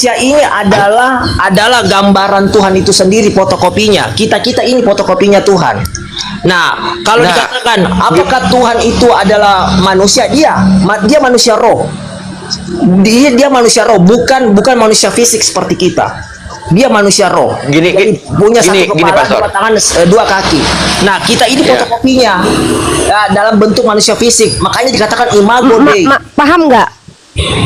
manusia ini adalah gambaran Tuhan itu sendiri, fotokopinya. Kita ini fotokopinya Tuhan. Nah, kalau dikatakan apakah Tuhan itu adalah manusia? Dia manusia roh. Dia manusia roh, bukan manusia fisik seperti kita. Dia manusia roh. Punya satu kepala, dua tangan, dua kaki. Nah, kita ini fotokopinya dalam bentuk manusia fisik. Makanya dikatakan imago Dei. Paham nggak?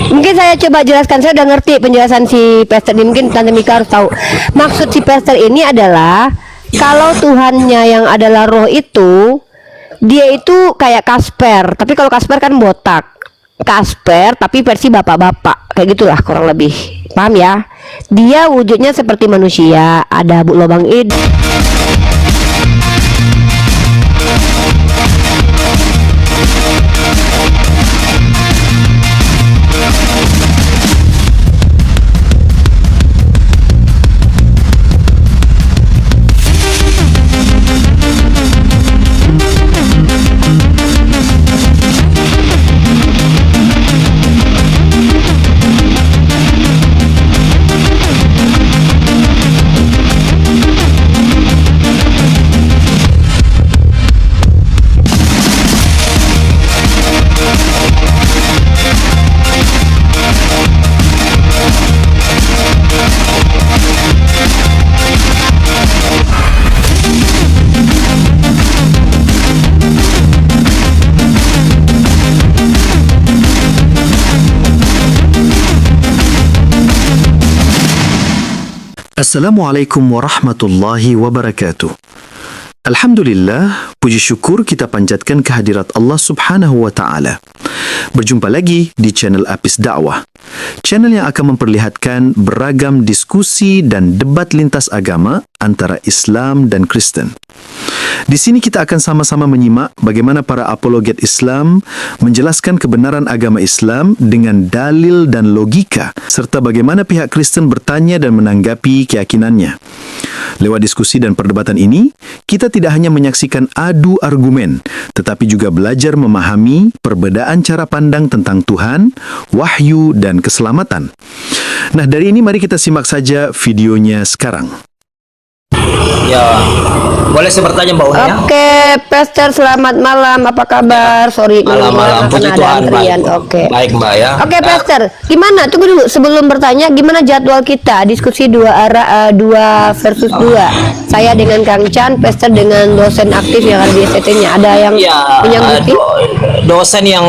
Mungkin saya coba jelaskan. Saya udah ngerti penjelasan si Pastor ini. Mungkin Tante Mika harus tahu. Maksud si Pastor ini adalah kalau Tuhannya yang adalah roh itu, dia itu kayak Kasper. Tapi kalau Kasper kan botak. Kasper tapi versi bapak-bapak, kayak gitulah kurang lebih. Paham ya? Dia wujudnya seperti manusia, ada lubang hidung. Assalamualaikum warahmatullahi wabarakatuh. Alhamdulillah, puji syukur kita panjatkan kehadirat Allah Subhanahu wa Ta'ala. Berjumpa lagi di channel Apis Dakwah, channel yang akan memperlihatkan beragam diskusi dan debat lintas agama antara Islam dan Kristen. Di sini kita akan sama-sama menyimak bagaimana para apologet Islam menjelaskan kebenaran agama Islam dengan dalil dan logika, serta bagaimana pihak Kristen bertanya dan menanggapi keyakinannya. Lewat diskusi dan perdebatan ini, kita tidak hanya menyaksikan adu argumen, tetapi juga belajar memahami perbedaan cara pandang tentang Tuhan, wahyu, dan keselamatan. Nah, dari ini mari kita simak saja videonya sekarang. Ya, boleh saya bertanya Mbak Uni ya? Oke, Pastor, selamat malam. Apa kabar? Sorry, Malam, puji Tuhan, baik. Oke. Baik Mbak ya. Oke, Pastor, gimana? Tunggu dulu, sebelum bertanya, gimana jadwal kita? Diskusi dua arah, 2 versus 2. Saya dengan Kang Chan, Pastor dengan dosen aktif yang ada di SCT-nya. Ada yang menyanggupi? Dosen yang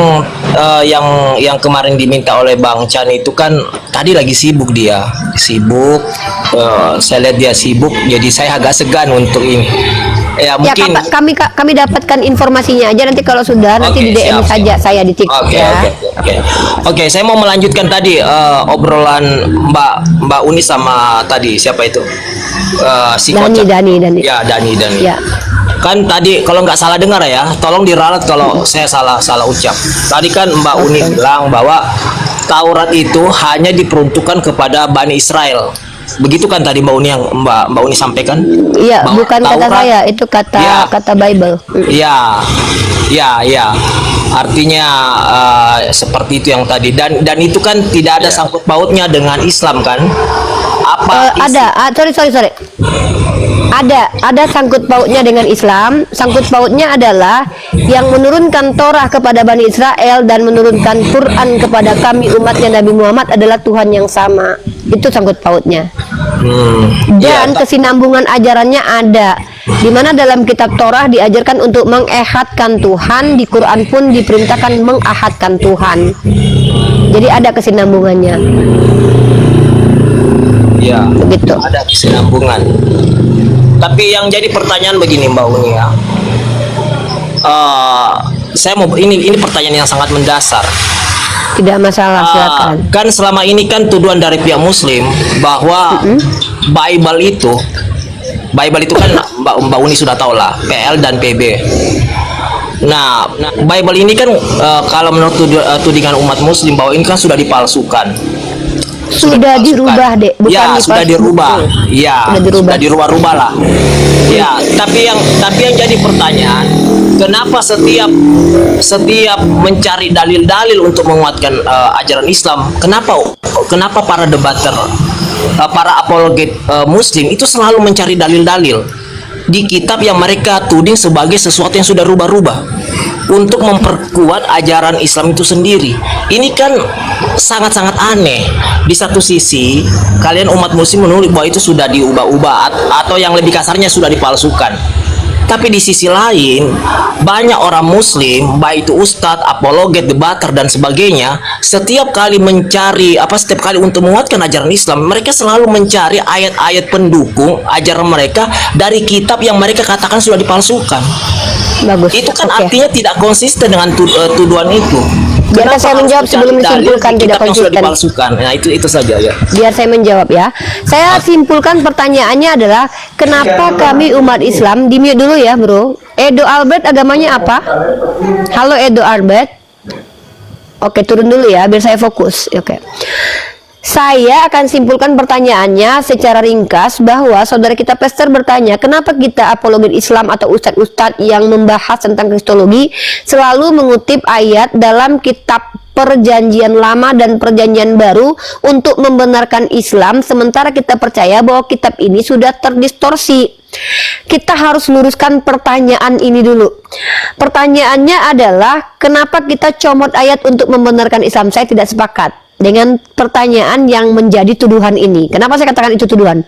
kemarin diminta oleh Bang Chan itu kan tadi lagi sibuk dia. Saya lihat dia sibuk, jadi saya agak segan untuk ini. Ya mungkin kami dapatkan informasinya aja, nanti kalau sudah nanti di DM saja saya di TikTok ya. Oke, saya mau melanjutkan tadi obrolan Mbak Uni sama tadi siapa itu? Si Dani. Ya, Dani. Ya. Kan tadi kalau nggak salah dengar ya, tolong diralat kalau saya salah ucap. Tadi kan Mbak Uni bilang bahwa Taurat itu hanya diperuntukkan kepada Bani Israel. Begitu kan tadi Mbak Uni yang Mbak Uni sampaikan? Iya, bukan Taurat, kata saya, itu kata Bible. Iya. Artinya seperti itu yang tadi, dan itu kan tidak ada sangkut pautnya dengan Islam kan? Sorry. Ada sangkut pautnya dengan Islam. Sangkut pautnya adalah yang menurunkan Torah kepada Bani Israel dan menurunkan Quran kepada kami umatnya Nabi Muhammad adalah Tuhan yang sama. Itu sangkut pautnya. Dan kesinambungan ajarannya ada, di mana dalam kitab Torah diajarkan untuk mengehadkan Tuhan, di Quran pun diperintahkan mengahadkan Tuhan. Jadi ada kesinambungannya. Ya, begitu. Ada kesinambungan. Tapi yang jadi pertanyaan begini Mbak Uni ya, saya mau ini pertanyaan yang sangat mendasar. Tidak masalah, silakan. Kan selama ini kan tuduhan dari pihak Muslim bahwa Bible itu kan Mbak Uni sudah tahu lah, PL dan PB. Nah, Bible ini kan kalau menurut tudingan umat Muslim bahwa ini kan sudah dipalsukan. sudah dirubah, Dek, bukan ya sudah dipalsukan. dirubah, ya Sudah dirubah. sudah dirubah-rubah lah, ya. Tapi yang jadi pertanyaan, kenapa setiap mencari dalil-dalil untuk menguatkan ajaran Islam, kenapa para debater, para apologet Muslim itu selalu mencari dalil-dalil di kitab yang mereka tuding sebagai sesuatu yang sudah rubah-rubah untuk memperkuat ajaran Islam itu sendiri. Ini kan sangat-sangat aneh. Di satu sisi, kalian umat muslim menulis bahwa itu sudah diubah-ubah atau yang lebih kasarnya sudah dipalsukan. Tapi di sisi lain, banyak orang muslim, baik itu ustadz, apologet, debater dan sebagainya, setiap kali untuk menguatkan ajaran Islam, mereka selalu mencari ayat-ayat pendukung ajaran mereka dari kitab yang mereka katakan sudah dipalsukan. Bagus. Itu kan Oke. artinya tidak konsisten dengan tuduhan itu. Biarlah saya harus menjawab sebelum mencari dalil disimpulkan di tidak kitab yang sudah konsisten. dipalsukan. Nah, itu saja ya. Biar saya menjawab ya. Saya simpulkan pertanyaannya adalah kenapa kami umat Islam, di mute dulu ya bro. Edo Albert agamanya apa? Halo Edo Albert. Oke, turun dulu ya biar saya fokus. Oke. Saya akan simpulkan pertanyaannya secara ringkas bahwa saudara kita Pester bertanya, kenapa kita apologet Islam atau ustadz-ustadz yang membahas tentang kristologi selalu mengutip ayat dalam kitab Perjanjian Lama dan Perjanjian Baru untuk membenarkan Islam, sementara kita percaya bahwa kitab ini sudah terdistorsi. Kita harus luruskan pertanyaan ini dulu. Pertanyaannya adalah kenapa kita comot ayat untuk membenarkan Islam? Saya tidak sepakat dengan pertanyaan yang menjadi tuduhan ini. Kenapa saya katakan itu tuduhan?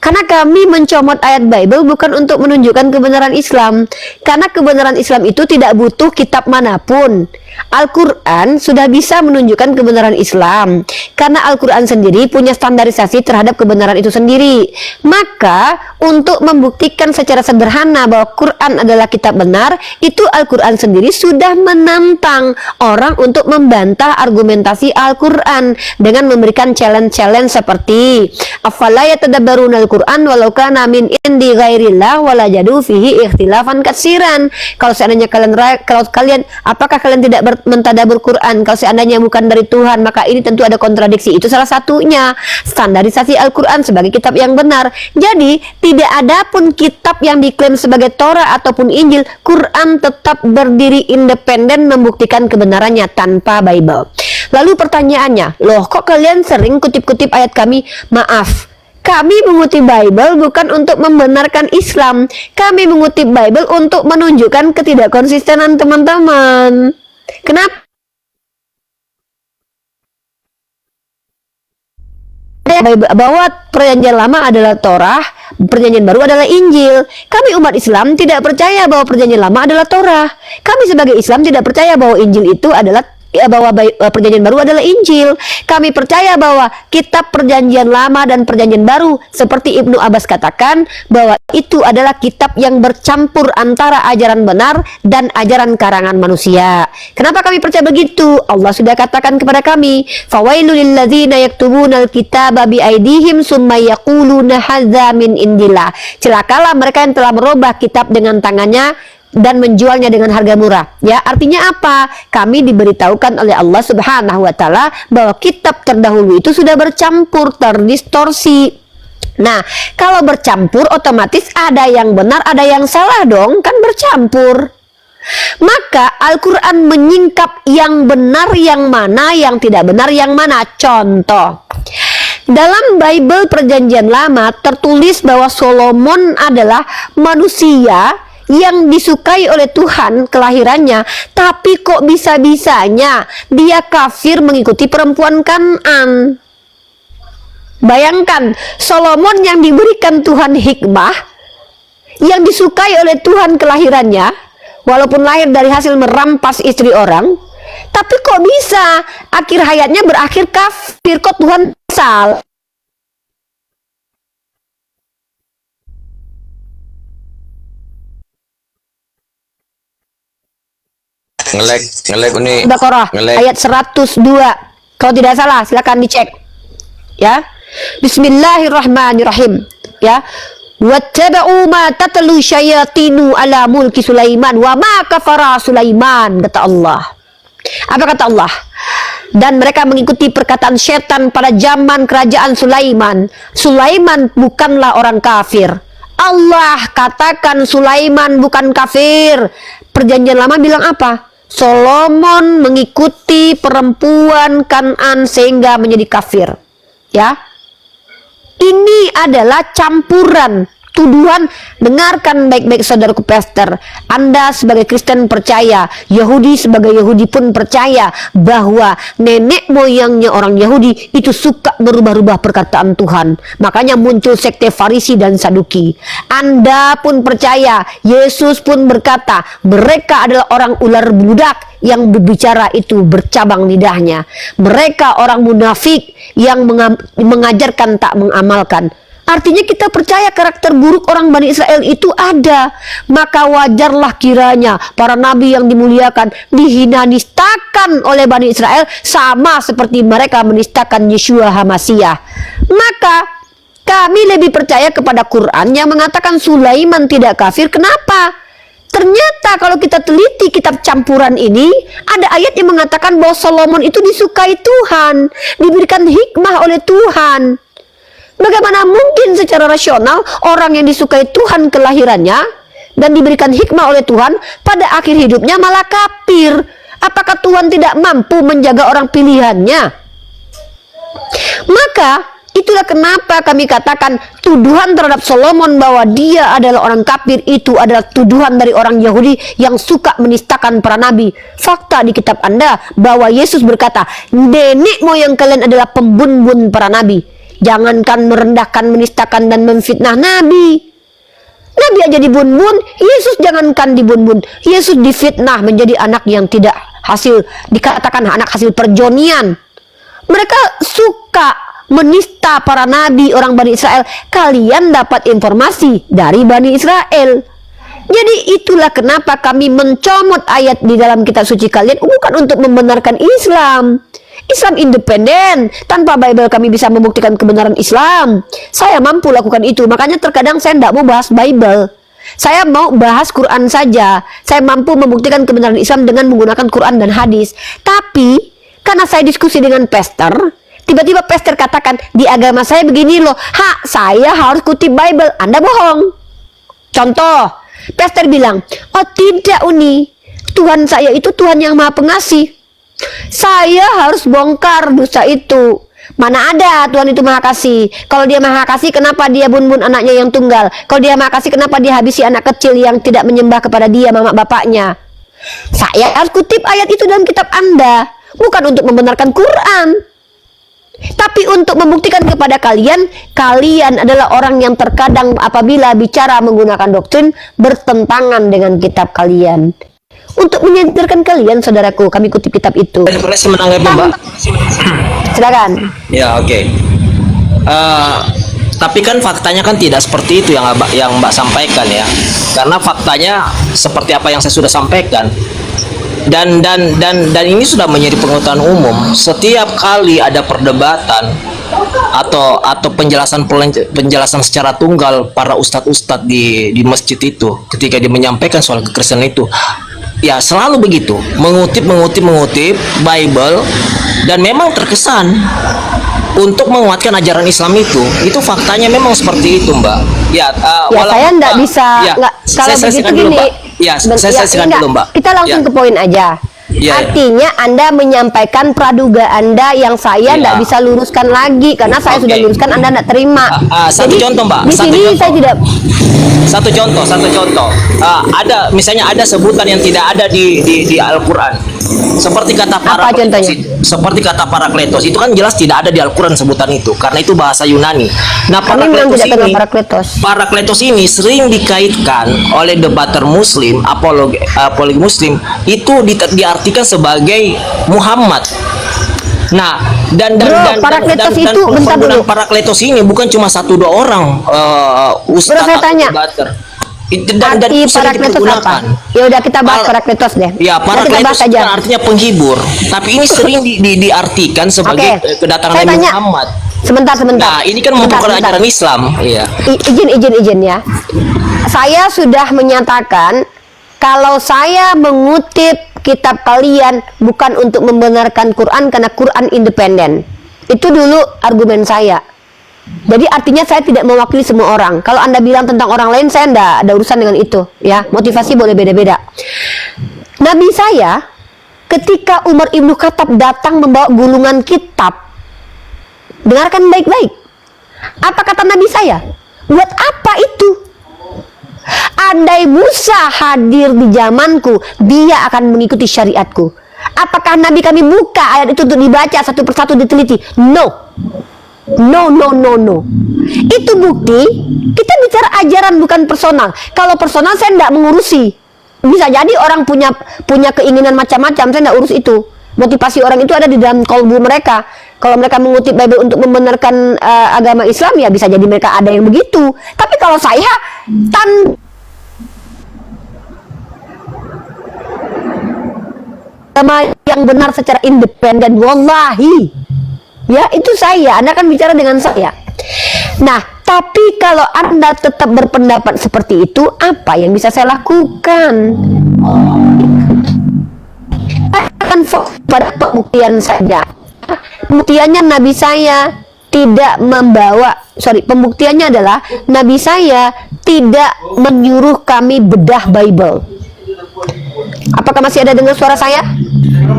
Karena kami mencomot ayat Bible bukan untuk menunjukkan kebenaran Islam. Karena kebenaran Islam itu tidak butuh kitab manapun. Al-Quran sudah bisa menunjukkan kebenaran Islam. Karena Al-Quran sendiri punya standarisasi terhadap kebenaran itu sendiri. Maka untuk membuktikan secara sederhana bahwa Quran adalah kitab benar, itu Al-Quran sendiri sudah menantang orang untuk membantah argumentasi Al-Quran dengan memberikan challenge-challenge seperti afala yatadabbaruna al-Quran walau kana min indi ghairillah walajadu fihi ikhtilafan katsiran. Kalau kalian apakah kalian tidak mentadabur Quran? Kalau seandainya bukan dari Tuhan, maka ini tentu ada kontradiksi. Itu salah satunya standarisasi Al-Quran sebagai kitab yang benar. Jadi tidak ada pun kitab yang diklaim sebagai Torah ataupun Injil, Quran tetap berdiri independen membuktikan kebenarannya tanpa Bible. Lalu pertanyaannya, loh kok kalian sering kutip-kutip ayat kami? Maaf, kami mengutip Bible bukan untuk membenarkan Islam. Kami mengutip Bible untuk menunjukkan ketidakkonsistenan teman-teman. Kenapa? Bahwa perjanjian lama adalah Torah, perjanjian baru adalah Injil. Kami umat Islam tidak percaya bahwa perjanjian lama adalah Torah. Kami sebagai Islam tidak percaya bahwa Injil itu adalah perjanjian baru adalah Injil. Kami percaya bahwa kitab perjanjian lama dan perjanjian baru seperti Ibnu Abbas katakan bahwa itu adalah kitab yang bercampur antara ajaran benar dan ajaran karangan manusia. Kenapa kami percaya begitu? Allah sudah katakan kepada kami, fawailul lilladzina yaktubunal kitaba biaidihim summa yaquluna hadza min indillah. Celakalah mereka yang telah merubah kitab dengan tangannya dan menjualnya dengan harga murah. Ya, artinya apa? Kami diberitahukan oleh Allah Subhanahu wa taala bahwa kitab terdahulu itu sudah bercampur, terdistorsi. Nah, kalau bercampur otomatis ada yang benar, ada yang salah dong, kan bercampur. Maka Al-Quran menyingkap yang benar yang mana, yang tidak benar yang mana. Contoh, dalam Bible Perjanjian Lama tertulis bahwa Solomon adalah manusia yang disukai oleh Tuhan kelahirannya, tapi kok bisa-bisanya dia kafir mengikuti perempuan Kan'an. Bayangkan, Solomon yang diberikan Tuhan hikmah, yang disukai oleh Tuhan kelahirannya, walaupun lahir dari hasil merampas istri orang, tapi kok bisa akhir hayatnya berakhir kafir? Kok Tuhan salah? Ngelek ini. Baqarah ayat 102. Kalau tidak salah silakan dicek. Ya. Bismillahirrahmanirrahim. Ya. Wattaba'u ma tatlu syayatinu ala mulki Sulaiman wa ma kafara Sulaiman, kata Allah. Apa kata Allah? dan mereka mengikuti perkataan setan pada zaman kerajaan Sulaiman. Sulaiman bukanlah orang kafir. Allah katakan Sulaiman bukan kafir. Perjanjian lama bilang apa? Solomon mengikuti perempuan Kan'an sehingga menjadi kafir. Ya, ini adalah campuran tuduhan. Dengarkan baik-baik saudaraku pastor. Anda sebagai Kristen percaya, Yahudi sebagai Yahudi pun percaya bahwa nenek moyangnya orang Yahudi itu suka berubah-ubah perkataan Tuhan. Makanya muncul sekte Farisi dan Saduki. Anda pun percaya, Yesus pun berkata mereka adalah orang ular beludak yang berbicara itu bercabang lidahnya. Mereka orang munafik yang mengajarkan tak mengamalkan. Artinya kita percaya karakter buruk orang Bani Israel itu ada. Maka wajarlah kiranya para nabi yang dimuliakan dihina nistakan oleh Bani Israel sama seperti mereka menistakan Yeshua HaMasyiah. Maka kami lebih percaya kepada Quran yang mengatakan Sulaiman tidak kafir. Kenapa? Ternyata kalau kita teliti kitab campuran ini, ada ayat yang mengatakan bahwa Solomon itu disukai Tuhan, diberikan hikmah oleh Tuhan. Bagaimana mungkin secara rasional orang yang disukai Tuhan kelahirannya dan diberikan hikmah oleh Tuhan pada akhir hidupnya malah kafir? Apakah Tuhan tidak mampu menjaga orang pilihannya? Maka itulah kenapa kami katakan tuduhan terhadap Solomon bahwa dia adalah orang kafir itu adalah tuduhan dari orang Yahudi yang suka menistakan para nabi. Fakta di kitab Anda bahwa Yesus berkata, nenek moyang kalian adalah pembunbun para nabi. Jangankan merendahkan, menistakan, dan memfitnah Nabi. Nabi aja dibunbun, Yesus jangankan dibunbun. Yesus difitnah menjadi anak yang tidak hasil, dikatakan anak hasil perjonian. Mereka suka menista para nabi orang Bani Israel. Kalian dapat informasi dari Bani Israel. Jadi itulah kenapa kami mencomot ayat di dalam kitab suci kalian, bukan untuk membenarkan Islam. Islam independen. Tanpa Bible kami bisa membuktikan kebenaran Islam. Saya mampu lakukan itu. Makanya terkadang saya tidak mau bahas Bible. Saya mau bahas Quran saja. Saya mampu membuktikan kebenaran Islam dengan menggunakan Quran dan hadis. Tapi karena saya diskusi dengan pastor, tiba-tiba pastor katakan di agama saya begini loh. Saya harus kutip Bible. Anda bohong. Contoh, pastor bilang, oh tidak Uni, Tuhan saya itu Tuhan yang Maha Pengasih. Saya harus bongkar dosa itu. Mana ada Tuhan itu Maha Kasih? Kalau dia Maha Kasih, kenapa dia bunbun anaknya yang tunggal? Kalau dia Maha Kasih, kenapa dia habisi anak kecil yang tidak menyembah kepada dia, mama bapaknya? Saya harus kutip ayat itu dalam kitab Anda, bukan untuk membenarkan Quran, tapi untuk membuktikan kepada kalian, kalian adalah orang yang terkadang apabila bicara menggunakan doktrin bertentangan dengan kitab kalian. Untuk menyadarkan kalian, saudaraku, kami kutip kitab itu. Saya menanggapi, Mbak. Silakan. Ya, oke. Tapi kan faktanya kan tidak seperti itu yang Mbak sampaikan ya. Karena faktanya seperti apa yang saya sudah sampaikan. Dan ini sudah menjadi pengetahuan umum. Setiap kali ada perdebatan atau penjelasan secara tunggal para ustadz di masjid itu, ketika dia menyampaikan soal kekristenan itu, ya selalu begitu, mengutip Bible, dan memang terkesan untuk menguatkan ajaran Islam itu faktanya memang seperti itu, Mbak. Ya, saya enggak bisa, ya, kalau begitu gini. Saya silakan dulu, Mbak. Kita langsung ke poin aja. Artinya Anda menyampaikan praduga Anda yang saya tidak bisa luruskan lagi karena saya sudah luruskan, Anda tidak terima. Satu contoh, Mbak. Di sini saya tidak. Satu contoh. Ada misalnya ada sebutan yang tidak ada di Al-Quran. Seperti kata Parakletos itu kan jelas tidak ada di Al-Quran sebutan itu karena itu bahasa Yunani. Nah, Parakletos ini sering dikaitkan oleh debater Muslim, apologi Muslim itu diartikan sebagai Muhammad. Nah, dan penggunaan Parakletos ini bukan cuma 1-2 orang ustaz atau debater. Dan Parakletos apa? Ya udah kita bahas Parakletos deh. Ya, Parakletos kan artinya penghibur, tapi ini sering diartikan sebagai kedatangan Nabi Muhammad. Sebentar. Nah, ini kan membuka ajaran Islam. Iya. Izin ya. Saya sudah menyatakan kalau saya mengutip kitab kalian bukan untuk membenarkan Quran karena Quran independen. Itu dulu argumen saya. Jadi artinya saya tidak mewakili semua orang. Kalau Anda bilang tentang orang lain, saya enggak ada urusan dengan itu, ya. Motivasi boleh beda-beda. Nabi saya ketika Umar Ibnu Khattab datang membawa gulungan kitab, dengarkan baik-baik. Apa kata Nabi saya? Buat apa itu? Andai Musa hadir di zamanku, dia akan mengikuti syariatku. Apakah Nabi kami buka ayat itu untuk dibaca satu persatu diteliti? No. No, no, no, no. Itu bukti kita bicara ajaran bukan personal. Kalau personal saya tidak mengurusi. Bisa jadi orang punya keinginan macam-macam, saya tidak urus itu. Motivasi orang itu ada di dalam kalbu mereka. Kalau mereka mengutip Bible untuk membenarkan agama Islam, ya bisa jadi mereka ada yang begitu. Tapi kalau saya agama yang benar secara independen, wallahi, ya itu saya. Anda kan bicara dengan saya. Nah, tapi kalau Anda tetap berpendapat seperti itu, apa yang bisa saya lakukan? Saya akan fokus pada pembuktian saja. Pembuktiannya Nabi saya tidak pembuktiannya adalah Nabi saya tidak menyuruh kami bedah Bible. Apakah masih ada dengar suara saya?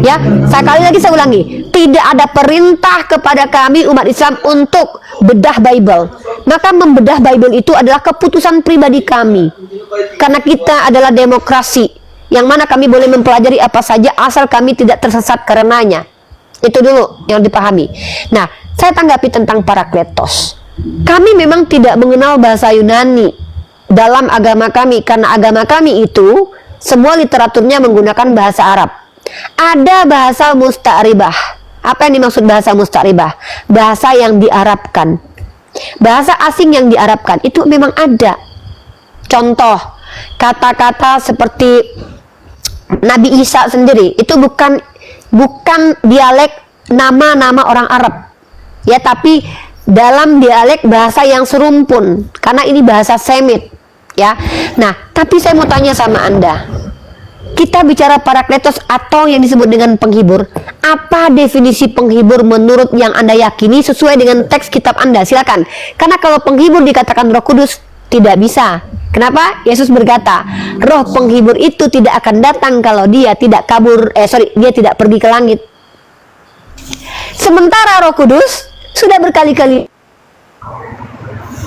Ya, sekali lagi saya ulangi, tidak ada perintah kepada kami umat Islam untuk bedah Bible. Maka membedah Bible itu adalah keputusan pribadi kami. Karena kita adalah demokrasi, yang mana kami boleh mempelajari apa saja asal kami tidak tersesat karenanya. Itu dulu yang dipahami. Nah, saya tanggapi tentang Parakletos. Kami memang tidak mengenal bahasa Yunani dalam agama kami, karena agama kami itu semua literaturnya menggunakan bahasa Arab. Ada bahasa musta'ribah. Apa yang dimaksud bahasa musta'ribah? Bahasa yang diarabkan. Bahasa asing yang diarabkan itu memang ada. Contoh, kata-kata seperti Nabi Isa sendiri itu bukan dialek nama-nama orang Arab. Ya, tapi dalam dialek bahasa yang serumpun, karena ini bahasa Semit. Ya. Nah, tapi saya mau tanya sama Anda. Kita bicara Parakletos atau yang disebut dengan penghibur. Apa definisi penghibur menurut yang Anda yakini sesuai dengan teks kitab Anda? Silakan. Karena kalau penghibur dikatakan Roh Kudus, tidak bisa. Kenapa? Yesus berkata, Roh penghibur itu tidak akan datang kalau dia tidak dia tidak pergi ke langit. Sementara Roh Kudus sudah berkali-kali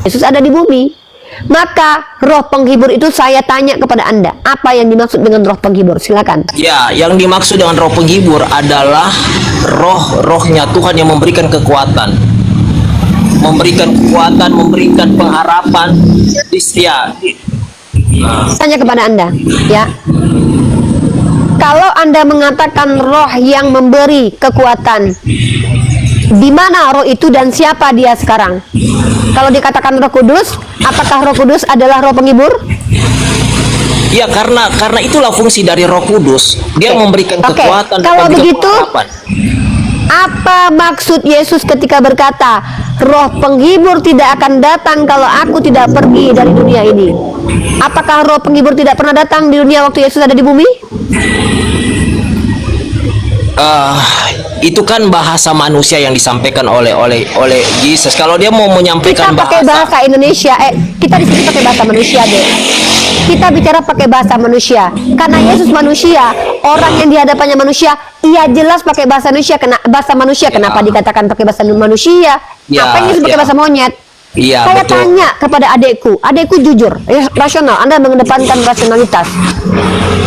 Yesus ada di bumi. Maka roh penghibur itu saya tanya kepada Anda, apa yang dimaksud dengan roh penghibur? Silakan. Ya, yang dimaksud dengan roh penghibur adalah rohnya Tuhan yang memberikan kekuatan, memberikan pengharapan. Ya. Tanya kepada Anda, ya. Kalau Anda mengatakan roh yang memberi kekuatan, di mana roh itu dan siapa dia sekarang? Kalau dikatakan Roh Kudus, apakah Roh Kudus adalah roh penghibur? Ya, karena itulah fungsi dari Roh Kudus. Dia memberikan kekuatan. Kalau begitu, apa maksud Yesus ketika berkata, Roh penghibur tidak akan datang kalau aku tidak pergi dari dunia ini? Apakah roh penghibur tidak pernah datang di dunia waktu Yesus ada di bumi? Itu kan bahasa manusia yang disampaikan oleh Yesus. Kalau dia mau menyampaikan kita pakai bahasa Indonesia, kita di sini pakai bahasa manusia deh. Kita bicara pakai bahasa manusia, karena Yesus manusia, orang yang di hadapannya manusia, ia jelas pakai bahasa manusia. Kenapa dikatakan pakai bahasa manusia? Apa yang Yesus pakai bahasa monyet? Iya, saya betul. tanya kepada adekku jujur, rasional. Anda mengedepankan rasionalitas.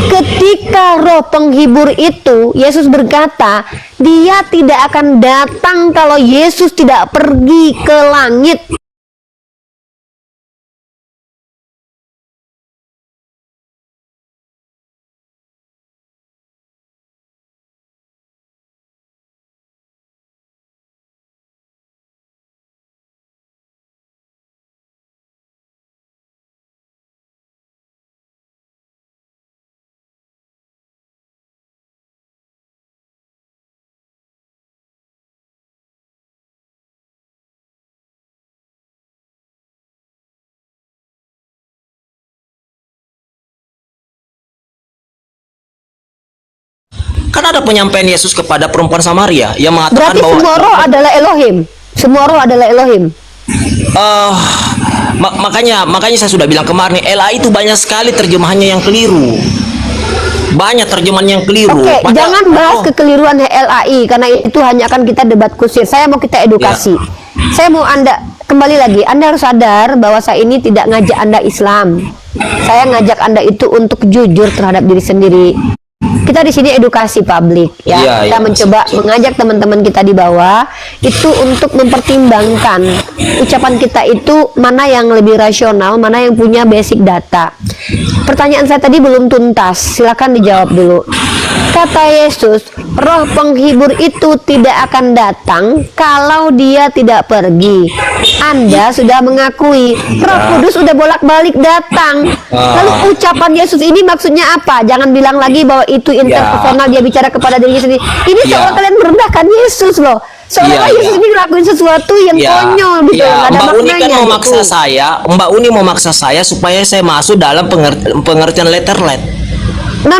Ketika roh penghibur itu, Yesus berkata, dia tidak akan datang kalau Yesus tidak pergi ke langit. Kan ada penyampaian Yesus kepada perempuan Samaria yang mengatakan Berarti bahwa semua roh adalah Elohim. Semua roh adalah Elohim. eh, makanya saya sudah bilang kemarin, LA itu banyak sekali terjemahannya yang keliru. Banyak terjemahan yang keliru. Oke, Padahal- jangan bahas kekeliruan LAI karena itu hanya akan kita debat kusir. Saya mau kita edukasi. Saya mau Anda kembali lagi. Anda harus sadar bahwa saya ini tidak ngajak Anda Islam. Saya ngajak Anda itu untuk jujur terhadap diri sendiri. Kita di sini edukasi publik ya. Iya, Kita iya. mencoba mengajak teman-teman kita di bawah itu untuk mempertimbangkan ucapan kita itu mana yang lebih rasional, mana yang punya basic data. Pertanyaan saya tadi belum tuntas. Silakan dijawab dulu. Kata Yesus, roh penghibur itu tidak akan datang kalau dia tidak pergi. Anda sudah mengakui Roh Kudus sudah bolak-balik datang. Lalu ucapan Yesus ini maksudnya apa? Jangan bilang lagi bahwa itu interpersonal, dia bicara kepada dirinya sendiri. Ini seolah kalian merendahkan Yesus loh. Seolah Yesus ini ngelakuin sesuatu yang konyol gitu, nggak ada Mbak Uni kan maknanya mau gitu. maksa saya, Mbak Uni mau maksa saya supaya saya masuk dalam pengertian letterlet. Nah,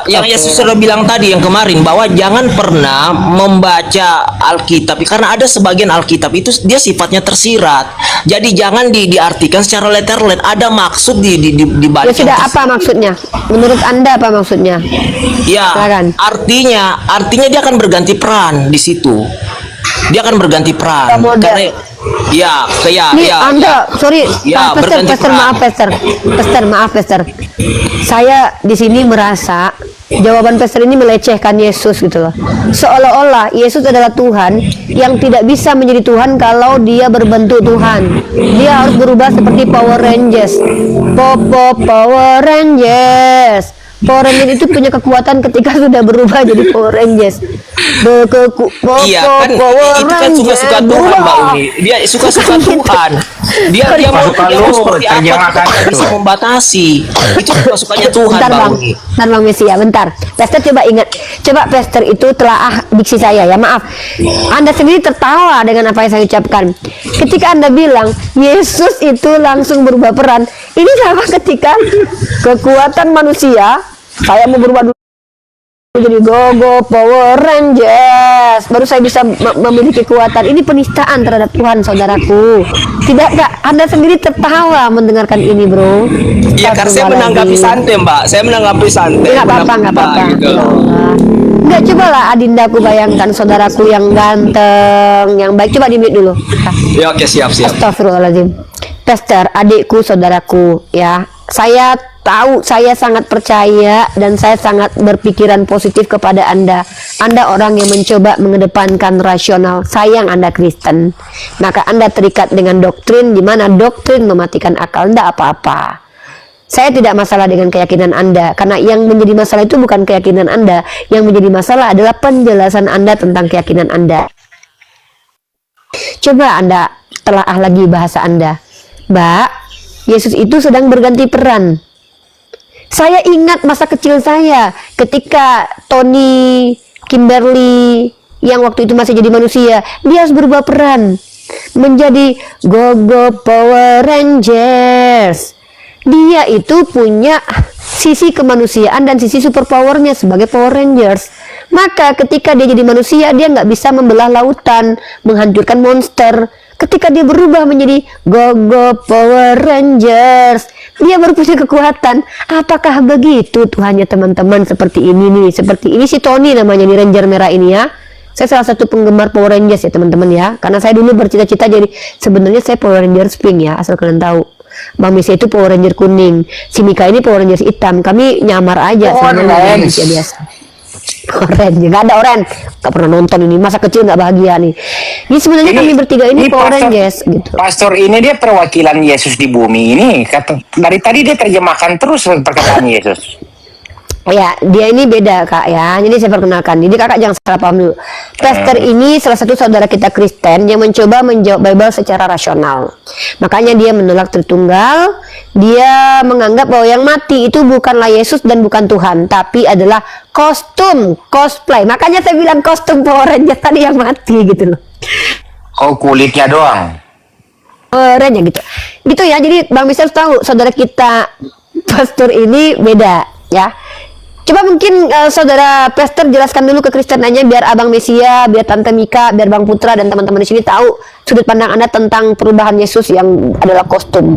Yang Yesus sudah bilang tadi yang kemarin bahwa jangan pernah membaca Alkitab karena ada sebagian Alkitab itu dia sifatnya tersirat. Jadi jangan diartikan secara letterlet. Ada maksud di balik. Ya sudah, apa maksudnya? Menurut Anda apa maksudnya? Ya, Silakan. artinya dia akan berganti peran di situ. Dia akan berganti peran. Model. Karena Nih Anda, sorry, Ya, Pastor, berganti peran. maaf, Pastor. Saya di sini merasa jawaban Pastor ini melecehkan Yesus gitu loh. Seolah-olah Yesus adalah Tuhan yang tidak bisa menjadi Tuhan kalau dia berbentuk Tuhan. Dia harus berubah seperti Power Rangers. Power Rangers. Power Rangers itu punya kekuatan ketika sudah berubah jadi Power Rangers. Iya kan, itu kan suka-suka Tuhan, Mbak Uni. Dia suka-suka Tuhan. Dia mau seperti apa kita nggak bisa membatasi. Itu suka-sukanya Tuhan, Bentar Mbak Bang, Uni. Bang Mesia, bentar. Pastor coba ingat, coba Pastor itu telaah diksi saya ya, maaf. Anda sendiri tertawa dengan apa yang saya ucapkan. Ketika Anda bilang Yesus itu langsung berubah peran, ini sama ketika kekuatan manusia, saya mau berubah dulu jadi Gogo Power Rangers, baru saya bisa memiliki kekuatan. Ini penistaan terhadap Tuhan, saudaraku. Tidakkah Anda sendiri tertawa mendengarkan ini, bro? Iya, karena saya menanggapi santai, Mbak. Saya menanggapi santai. Nggak apa-apa, nggak apa-apa. Gitu. Nggak, cobalah Adindaku bayangkan saudaraku yang ganteng, yang baik. Coba di-mute dulu. Ya, oke, siap. Astagfirullahaladzim. Pastor, adikku, saudaraku, ya. Saya tahu, saya sangat percaya dan saya sangat berpikiran positif kepada Anda. Anda orang yang mencoba mengedepankan rasional. Sayang Anda Kristen. Maka Anda terikat dengan doktrin, di mana doktrin mematikan akal. Anda apa-apa. Saya tidak masalah dengan keyakinan Anda, karena yang menjadi masalah itu bukan keyakinan Anda. Yang menjadi masalah adalah penjelasan Anda tentang keyakinan Anda. Coba Anda telaah lagi bahasa Anda. Mbak, Yesus itu sedang berganti peran. Saya ingat masa kecil saya ketika Tony Kimberly yang waktu itu masih jadi manusia, dia harus berubah peran menjadi Gogo Power Rangers. Dia itu punya sisi kemanusiaan dan sisi superpowernya sebagai Power Rangers. Maka ketika dia jadi manusia, dia nggak bisa membelah lautan, menghancurkan monster. Ketika dia berubah menjadi Gogo Power Rangers, dia baru punya kekuatan. Apakah begitu Tuhannya teman-teman? Seperti ini nih, seperti ini si Tony namanya di Ranger merah ini ya. Saya salah satu penggemar Power Rangers ya teman-teman ya. Karena saya dulu bercita-cita jadi, sebenarnya saya Power Rangers pink ya, asal kalian tahu. Bang Misi itu Power Ranger kuning, si Mika ini Power Rangers hitam. Kami nyamar aja sama manusia biasa. Orange, nggak ada orange, nggak pernah nonton ini, masa kecil nggak bahagia nih. Ini sebenarnya kami bertiga ini Power Rangers gitu. Pastor ini dia perwakilan Yesus di bumi ini. Dari tadi dia terjemahkan terus perkataan Yesus. Ya, dia ini beda kak ya. Jadi saya perkenalkan. Jadi kakak jangan salah paham dulu. Pastor ini salah satu saudara kita Kristen yang mencoba menjawab Bible secara rasional. Makanya dia menolak Tritunggal. Dia menganggap bahwa yang mati itu bukanlah Yesus dan bukan Tuhan, tapi adalah kostum, cosplay. Makanya saya bilang kostum Power Rangers tadi yang mati gitu loh. Oh, kulitnya doang. Oranye gitu. Gitu ya. Jadi Bang Mister tahu saudara kita pastor ini beda ya. Coba mungkin saudara Pastor jelaskan dulu ke Kristenanya biar Abang Mesia, biar Tante Mika, biar Bang Putra dan teman-teman di sini tahu sudut pandang Anda tentang perubahan Yesus yang adalah kostum.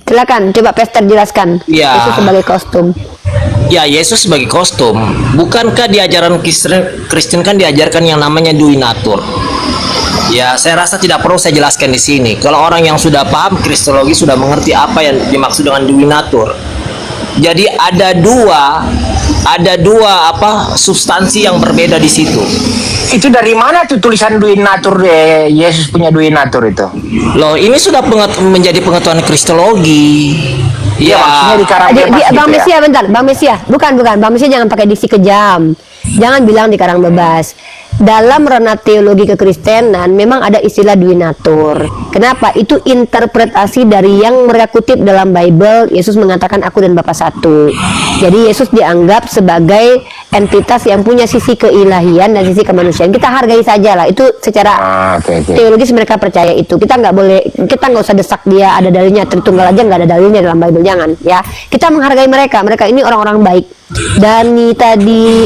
Silakan, coba Pastor jelaskan. Ya. Yesus sebagai kostum. Ya, Yesus sebagai kostum. Bukankah di ajaran Kristen kan diajarkan yang namanya duinatur? Ya, saya rasa tidak perlu saya jelaskan di sini. Kalau orang yang sudah paham Kristologi sudah mengerti apa yang dimaksud dengan duinatur. Jadi ada dua substansi yang berbeda di situ. Itu dari mana tuh tulisan duinatur, Yesus punya duinatur itu? Loh, ini sudah menjadi pengetahuan Kristologi. Iya, maksudnya di karang bebas Bang gitu ya? Mesia, bentar, Bang Mesia, bukan, Bang Mesia jangan pakai diksi kejam, jangan bilang di karang bebas. Dalam ranah teologi kekristenan memang ada istilah duinatur. Kenapa? Itu interpretasi dari yang mereka kutip dalam Bible. Yesus mengatakan aku dan Bapa satu. Jadi Yesus dianggap sebagai entitas yang punya sisi keilahian dan sisi kemanusiaan. Kita hargai saja lah. Itu secara Oke. teologis mereka percaya itu. Kita nggak usah desak dia ada dalilnya. Tritunggal aja nggak ada dalilnya dalam Bible, jangan ya. Kita menghargai mereka. Mereka ini orang-orang baik. Dani tadi,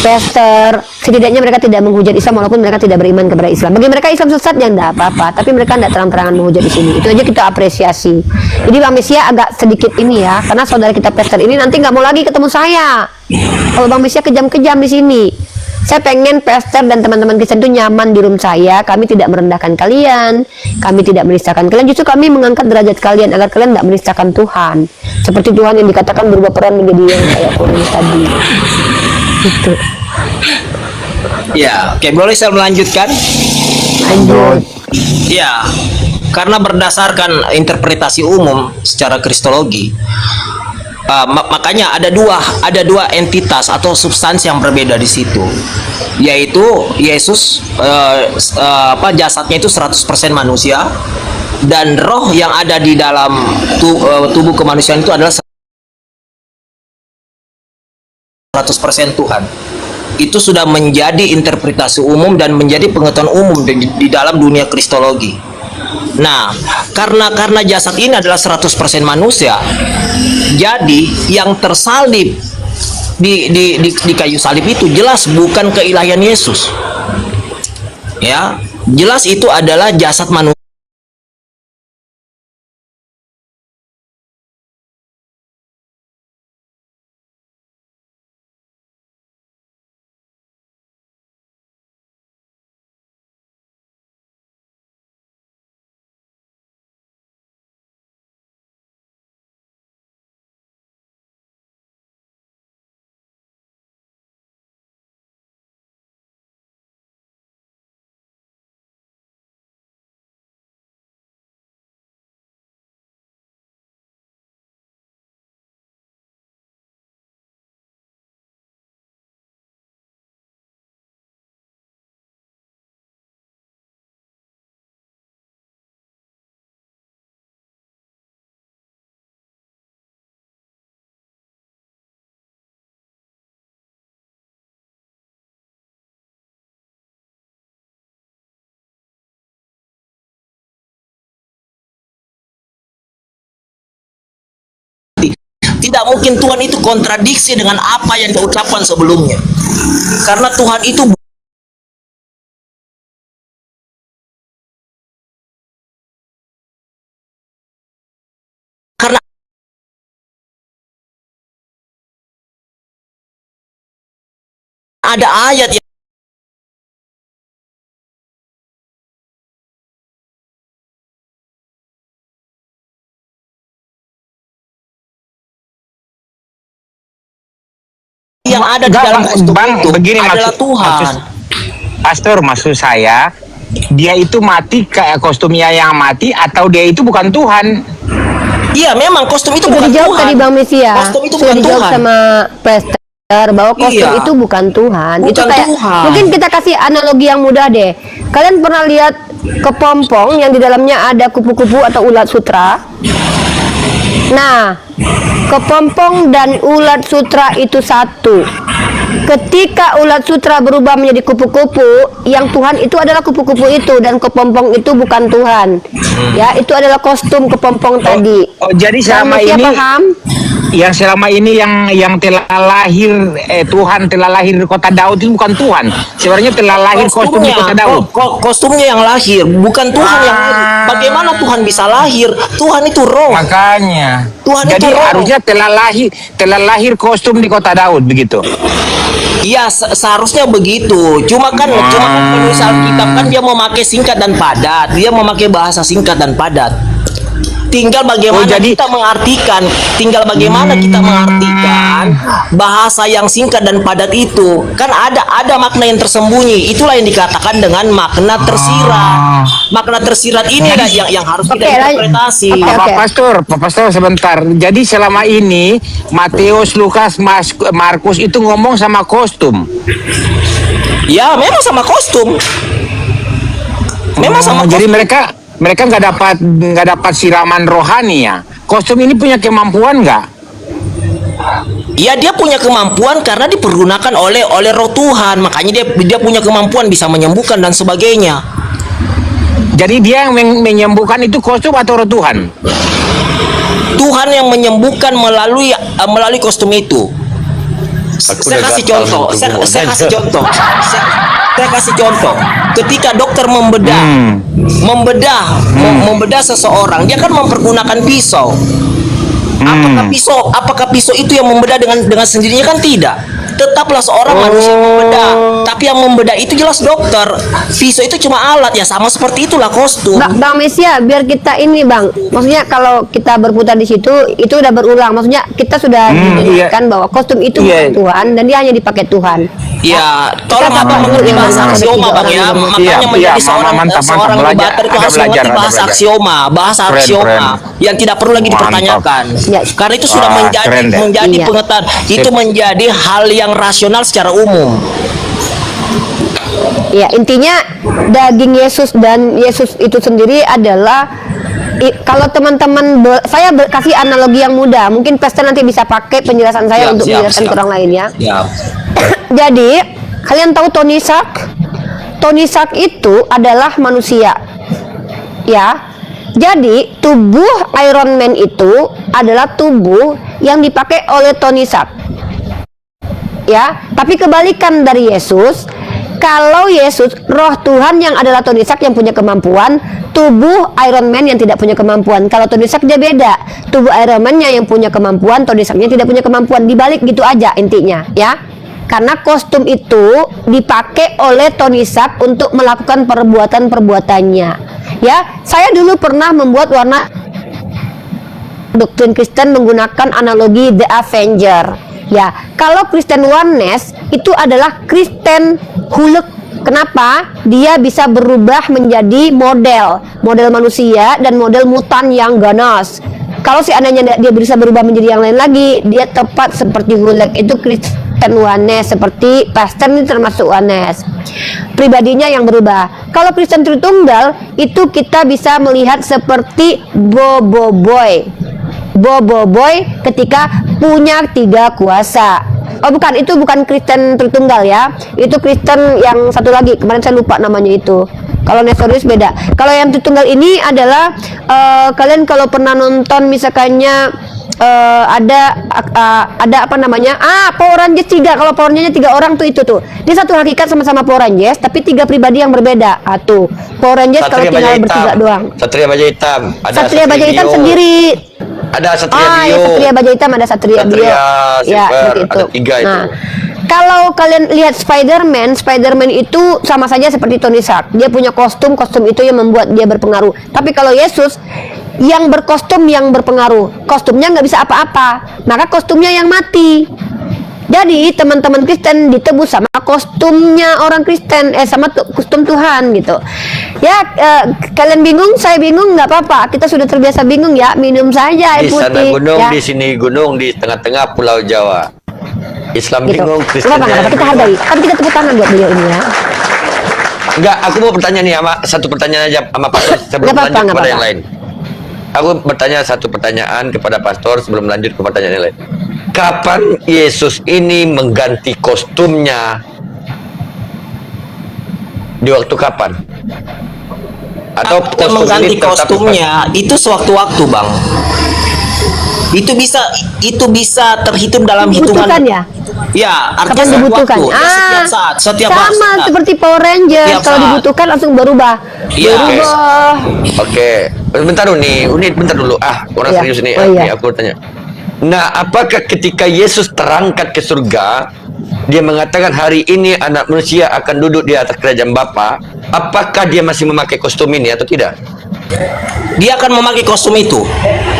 Pastor, setidaknya mereka tidak menghujat Islam walaupun mereka tidak beriman kepada Islam. Bagi mereka Islam sesat ya enggak apa-apa, tapi mereka tidak terang-terangan menghujat di sini. Itu aja kita apresiasi. Jadi Bang Mesia agak sedikit ini ya, karena saudara kita Pastor ini nanti nggak mau lagi ketemu saya. Kalau Bang Mesia kejam-kejam di sini. Saya pengen Pastor dan teman-teman Kristen itu nyaman di room saya. Kami tidak merendahkan kalian, kami tidak menistakan kalian. Justru kami mengangkat derajat kalian agar kalian tidak menistakan Tuhan. Seperti Tuhan yang dikatakan berubah peran menjadi yang kayak Korintus tadi. Gitu. Ya, oke, boleh saya melanjutkan? Lanjut. Ya, karena berdasarkan interpretasi umum secara Kristologi, makanya ada dua entitas atau substansi yang berbeda di situ, yaitu Yesus jasadnya itu 100% manusia dan roh yang ada di dalam tubuh kemanusiaan itu adalah 100% Tuhan. Itu sudah menjadi interpretasi umum dan menjadi pengetahuan umum di dalam dunia Kristologi. Nah, karena jasad ini adalah 100% manusia, jadi yang tersalib di kayu salib itu jelas bukan keilahian Yesus. Ya, jelas itu adalah jasad manusia tidak mungkin Tuhan itu kontradiksi dengan apa yang diucapkan sebelumnya. Karena Tuhan itu karena ada ayat yang ada di dalam kostum Bang, itu begini adalah Tuhan. Pastor, maksud saya, dia itu mati kayak kostumnya yang mati atau dia itu bukan Tuhan? Iya, memang kostum itu Sudah bukan dijawab Tuhan. tadi Bang Mesia. Kostum itu Sudah bukan dijawab Tuhan. sama Pastor bahwa kostum Iya. itu bukan Tuhan. Itu Bukan kayak Tuhan. mungkin kita kasih analogi yang mudah deh. Kalian pernah lihat kepompong yang di dalamnya ada kupu-kupu atau ulat sutra? Nah, kepompong dan ulat sutra itu satu. ketika ulat sutra berubah menjadi kupu-kupu, yang Tuhan itu adalah kupu-kupu itu, dan kepompong itu bukan Tuhan. Ya, itu adalah kostum kepompong tadi. Jadi selama Manusia ini paham? yang selama ini yang telah lahir Tuhan telah lahir di kota Daud itu bukan Tuhan. Sebenarnya telah lahir kostum di kota Daud. Kostumnya yang lahir, bukan Tuhan yang lahir. Bagaimana Tuhan bisa lahir? Tuhan itu roh. Makanya. Tuhan Jadi itu roh. harusnya telah lahir kostum di kota Daud begitu. Iya, seharusnya begitu. Cuma kan penulis Alkitab kan dia memakai singkat dan padat. Dia memakai bahasa singkat dan padat. Tinggal bagaimana kita mengartikan, bahasa yang singkat dan padat itu. Kan ada makna yang tersembunyi. Itulah yang dikatakan dengan makna tersirat. Makna tersirat ini yang harus kita interpretasi. Pak Pastor sebentar. Jadi selama ini Matius, Lukas, Markus itu ngomong sama kostum. Ya, memang sama kostum. Memang sama kostum. Jadi mereka nggak dapat siraman rohani ya. Kostum ini punya kemampuan nggak? Ya, dia punya kemampuan karena dipergunakan oleh roh Tuhan. Makanya dia punya kemampuan bisa menyembuhkan dan sebagainya. Jadi dia yang menyembuhkan itu kostum atau roh Tuhan? Tuhan yang menyembuhkan melalui kostum itu. Saya kasih contoh. Ketika dokter membedah seseorang, dia kan mempergunakan pisau. Apakah pisau itu yang membedah dengan sendirinya? Kan tidak. Tetaplah seorang manusia yang membedah. Tapi yang membedah itu jelas dokter. Pisau itu cuma alat, ya sama seperti itulah kostum. Bang Mesia, biar kita ini Bang, maksudnya kalau kita berputar di situ itu udah berulang. Maksudnya kita sudah dijelaskan bahwa kostum itu bukan Tuhan dan dia hanya dipakai Tuhan. Ya, tolong Abang mengerti bahasa aksioma Bang ya. Makanya menjadi seorang debater itu harus mengerti bahasa aksioma, yang tidak perlu lagi dipertanyakan. Karena itu sudah menjadi pengetahuan, itu menjadi hal yang rasional secara umum. Ya, intinya daging Yesus dan Yesus itu sendiri adalah kalau teman-teman saya kasih analogi yang mudah, mungkin Pastor nanti bisa pakai penjelasan saya untuk menjelaskan ke orang lain ya. Jadi kalian tahu Tony Stark? Tony Stark itu adalah manusia, ya. Jadi tubuh Iron Man itu adalah tubuh yang dipakai oleh Tony Stark, ya. Tapi kebalikan dari Yesus. Kalau Yesus, roh Tuhan yang adalah Tony Stark yang punya kemampuan, tubuh Iron Man yang tidak punya kemampuan. Kalau Tony Stark dia beda, tubuh Iron Man-nya yang punya kemampuan, Tony Stark-nya tidak punya kemampuan. Dibalik gitu aja intinya, ya. Karena kostum itu dipakai oleh Tony Stark untuk melakukan perbuatan-perbuatannya. Ya, saya dulu pernah membuat warna doktrin Kristen menggunakan analogi The Avenger. Ya, kalau Kristen Oneness itu adalah Kristen Hulk. Kenapa? Dia bisa berubah menjadi model manusia dan model mutan yang ganas. Kalau seandainya dia bisa berubah menjadi yang lain lagi, dia tepat seperti Hulk. Itu Kristen Oneness, seperti Pastor ini termasuk Oneness. Pribadinya yang berubah. Kalau Kristen Tritunggal itu kita bisa melihat seperti Bobo Boy ketika punya 3 kuasa. Oh bukan, itu bukan Kristen Tritunggal ya. Itu Kristen yang satu lagi, kemarin saya lupa namanya itu. Kalau Nestorius beda. Kalau yang Tritunggal ini adalah kalian kalau pernah nonton misalkannya ada apa namanya? Power Rangers 3. Kalau Power Rangers 3 orang tuh itu tuh. Dia satu hakikat sama-sama Power Rangers tapi 3 pribadi yang berbeda. Tuh. Power Rangers kalau tinggal bertiga doang. Satria Baja Hitam, ada Satria Baja Hitam sendiri. Ada Satria Bio. Ya, Satria Baja Hitam, ada Satria Bio. Ya, seperti itu. Ada 3 itu. Nah, kalau kalian lihat Spider-Man itu sama saja seperti Tony Stark. Dia punya kostum itu yang membuat dia berpengaruh. Tapi kalau Yesus yang berkostum yang berpengaruh, kostumnya nggak bisa apa-apa, maka kostumnya yang mati. Jadi teman-teman Kristen ditebus sama kostumnya orang Kristen, sama kostum Tuhan gitu. Ya, kalian bingung, saya bingung, nggak apa-apa. Kita sudah terbiasa bingung ya, minum saja air Di putih. sana gunung, ya. di sini gunung, di tengah-tengah Pulau Jawa. Islam Gitu. bingung, Nggak Kristen apa-apa, kita hargai. Kan kita tepuk tangan buat beliau ini ya. Enggak, aku mau bertanya nih satu pertanyaan aja sama Pastor sebelum Nggak apa-apa, lanjut nggak kepada apa-apa. yang lain. Aku bertanya satu pertanyaan kepada Pastor sebelum lanjut ke pertanyaan yang lain. kapan Yesus ini mengganti kostumnya? Di waktu kapan? Atau Dia kostum mengganti ini tetap kostumnya itu sewaktu-waktu, Bang. Itu bisa terhitung dalam hitungan. Dibutuhkan ya? Ya, artinya Kapan dibutuhkan? sewaktu. Ya, setiap saat, setiap sama saat. seperti Power Ranger. Setiap Kalau saat. dibutuhkan langsung berubah. Iya. Berubah. Oke, bentar dulu nih, Unit, bentar dulu. Orang Iya. serius nih, Oh, iya. nih aku tanya. Nah, apakah ketika Yesus terangkat ke surga, dia mengatakan hari ini anak manusia akan duduk di atas kerajaan Bapa, apakah dia masih memakai kostum ini atau tidak? Dia akan memakai kostum itu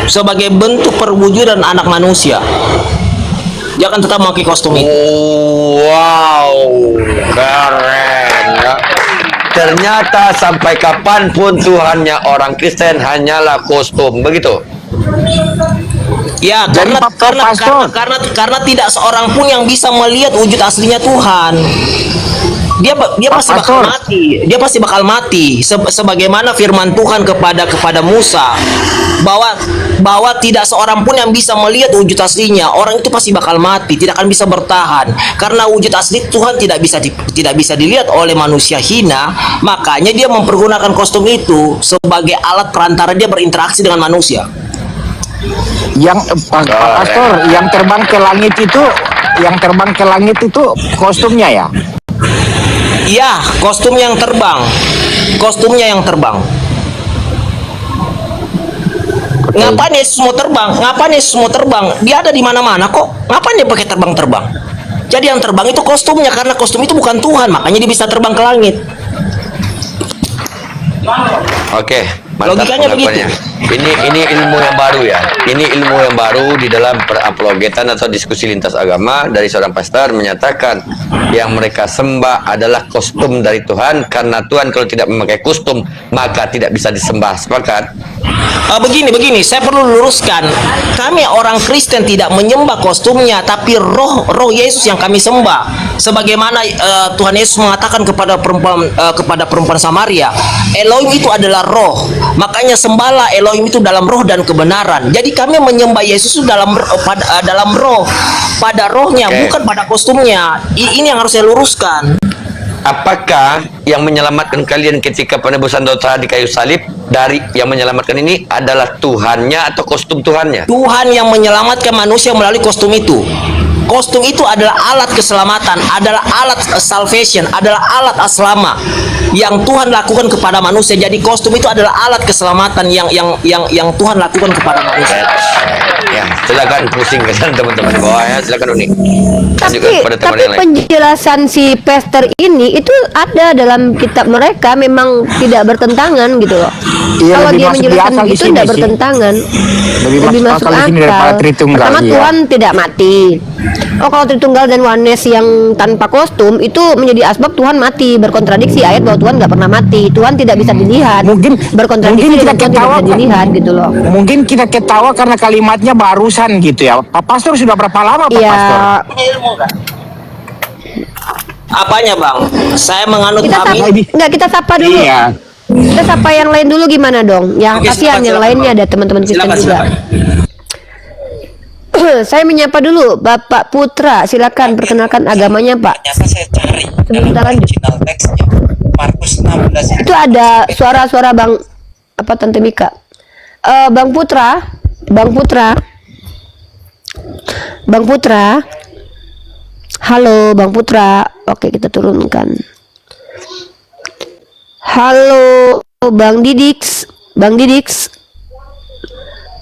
sebagai bentuk perwujudan anak manusia. Dia akan tetap memakai kostum itu. Wow, keren ya. Ternyata sampai kapanpun Tuhannya orang Kristen hanyalah kostum, begitu? Ya, Jadi, karena tidak seorang pun yang bisa melihat wujud aslinya Tuhan. Dia pasti bakal Pastor. mati. Dia pasti bakal mati. Sebagaimana firman Tuhan kepada Musa bahwa tidak seorang pun yang bisa melihat wujud aslinya. Orang itu pasti bakal mati, tidak akan bisa bertahan. Karena wujud asli Tuhan tidak bisa dilihat oleh manusia hina, makanya dia mempergunakan kostum itu sebagai alat perantara dia berinteraksi dengan manusia. Pastor, yang terbang ke langit itu kostumnya ya? Iya, kostumnya yang terbang. Ngapain Yesus mau terbang? Dia ada di mana-mana kok. Ngapain dia pakai terbang-terbang? Jadi yang terbang itu kostumnya, karena kostum itu bukan Tuhan, makanya dia bisa terbang ke langit. Oke, mantap Logikanya pengakuannya. Ini ilmu yang baru ya. Ini ilmu yang baru di dalam perapologetan atau diskusi lintas agama dari seorang pastor menyatakan yang mereka sembah adalah kostum dari Tuhan, karena Tuhan kalau tidak memakai kostum maka tidak bisa disembah. Sepakat? Begini, saya perlu luruskan. Kami orang Kristen tidak menyembah kostumnya, tapi roh Yesus yang kami sembah. Sebagaimana Tuhan Yesus mengatakan kepada perempuan Samaria, Elohim itu adalah roh. Makanya sembahlah Elohim itu dalam roh dan kebenaran. Jadi kami menyembah Yesus itu dalam roh, pada rohnya, Oke. bukan pada kostumnya. Ini yang harus saya luruskan. Apakah yang menyelamatkan kalian ketika penebusan dosa di kayu salib dari yang menyelamatkan ini adalah Tuhannya atau kostum Tuhannya? Tuhan yang menyelamatkan manusia melalui kostum itu. Kostum itu adalah alat keselamatan, adalah alat salvation, adalah alat aslama yang Tuhan lakukan kepada manusia. Jadi kostum itu adalah alat keselamatan yang Tuhan lakukan kepada manusia. Ya, silakan pusing ke sana teman-teman di bawah ya, silakan Uni. Dan juga kepada teman Tapi yang lain. penjelasan si pastor ini itu ada dalam kitab mereka, memang tidak bertentangan gitu loh. Iya, Kalau lebih dia masuk di menjelaskan akal di begitu sini tidak sih. bertentangan. Lebih masuk akal di sini daripada Tritunggal, Pertama, iya. Tuhan tidak mati. Oh, kalau Tritunggal dan Oneness yang tanpa kostum itu menjadi asbab Tuhan mati, berkontradiksi ayat bahwa Tuhan nggak pernah mati. Tuhan tidak bisa dilihat. Mungkin berkontradiksi kita dengan Tuhan tidak ketawa bisa dilihat gitu loh. Mungkin kita ketawa karena kalimatnya barusan gitu ya. Pak Pastor sudah berapa lama Pak Pastor? Iya, Apanya, Bang? Saya menganut kita kami. kita sapa dulu. Iya. Kita sapa yang lain dulu gimana dong? Ya, Oke, kasihan silakan, yang silakan, lainnya Bang. ada teman-teman Kristen Silakan, juga. Saya menyapa dulu Bapak Putra, silakan perkenalkan agamanya Pak. Ternyata saya cari Sebentar dalam lanjut. original teksnya Markus 16 Itu ada suara-suara Bang apa Tante Mika. Bang Putra. Halo Bang Putra. Oke, kita turunkan. Halo Bang Didix.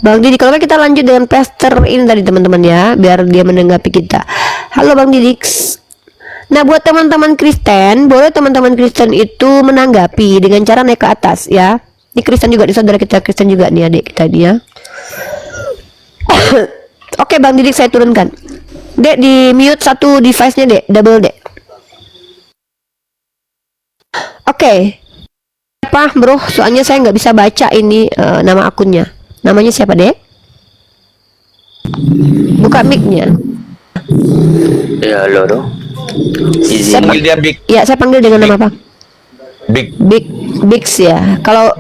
Bang Didi, kalau kita lanjut dengan pastor ini tadi teman-teman ya, biar dia menanggapi kita. Halo Bang Didix. Nah, buat teman-teman Kristen, boleh teman-teman Kristen itu menanggapi dengan cara naik ke atas ya. Ini Kristen juga, di saudara kita Kristen juga nih adik kita dia. Oke Bang Didix, saya turunkan. Dek, di mute satu device-nya Dek, double Dek. Oke. Apa bro, soalnya saya nggak bisa baca ini nama akunnya. Namanya siapa Dek? Buka mic-nya. Ya, halo dong. Saya Panggil dia Big Ya, saya panggil dengan nama apa? Big Bix ya. Kalau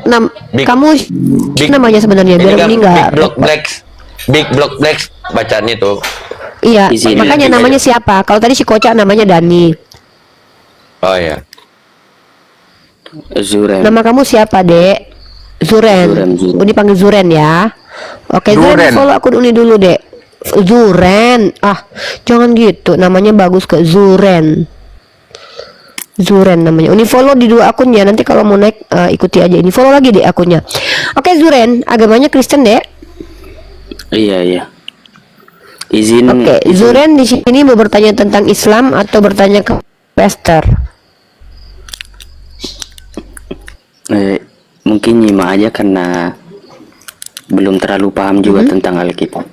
Big. kamu Big. namanya sebenarnya biar kan ini nggak. Big Block Blacks bacaannya tuh. Iya, Izin. makanya namanya siapa? Kalau tadi si Kocak namanya Dani. Oh ya. Zuren. Nama kamu siapa, Dek? Zuren. Zuren. Uni panggil Zuren ya. Oke, Zuren, Zuren. follow akun Uni dulu, Dek. Zuren. Ah, jangan gitu. Namanya bagus ke Zuren. Zuren namanya. Uni follow di 2 akun ya. Nanti kalau mau naik ikuti aja ini. Follow lagi deh akunnya. Oke, Zuren, agamanya Kristen, Dek. Iya. Izin. Oke, izin. Zuren di sini mau bertanya tentang Islam atau bertanya ke pastor? Mungkin nyimak aja karena belum terlalu paham juga tentang Alkitab.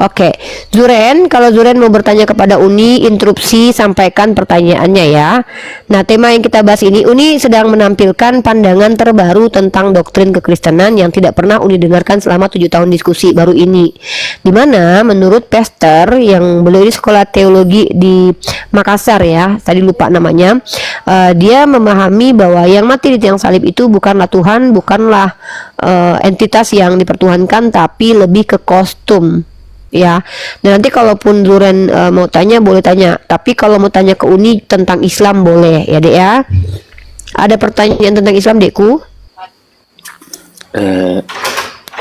Oke, Zuren, kalau Zuren mau bertanya kepada Uni, interupsi, sampaikan pertanyaannya ya. Nah, tema yang kita bahas ini, Uni sedang menampilkan pandangan terbaru tentang doktrin kekristenan yang tidak pernah Uni dengarkan selama 7 tahun diskusi baru ini. Dimana menurut pastor yang beliau di sekolah teologi di Makassar ya, tadi lupa namanya, dia memahami bahwa yang mati di tiang salib itu bukanlah Tuhan, bukanlah entitas yang dipertuhankan, tapi lebih ke kostum. Ya, dan nanti kalaupun Zuren mau tanya boleh tanya, tapi kalau mau tanya ke Uni tentang Islam boleh ya, Dek ya. Ada pertanyaan tentang Islam, Dekku?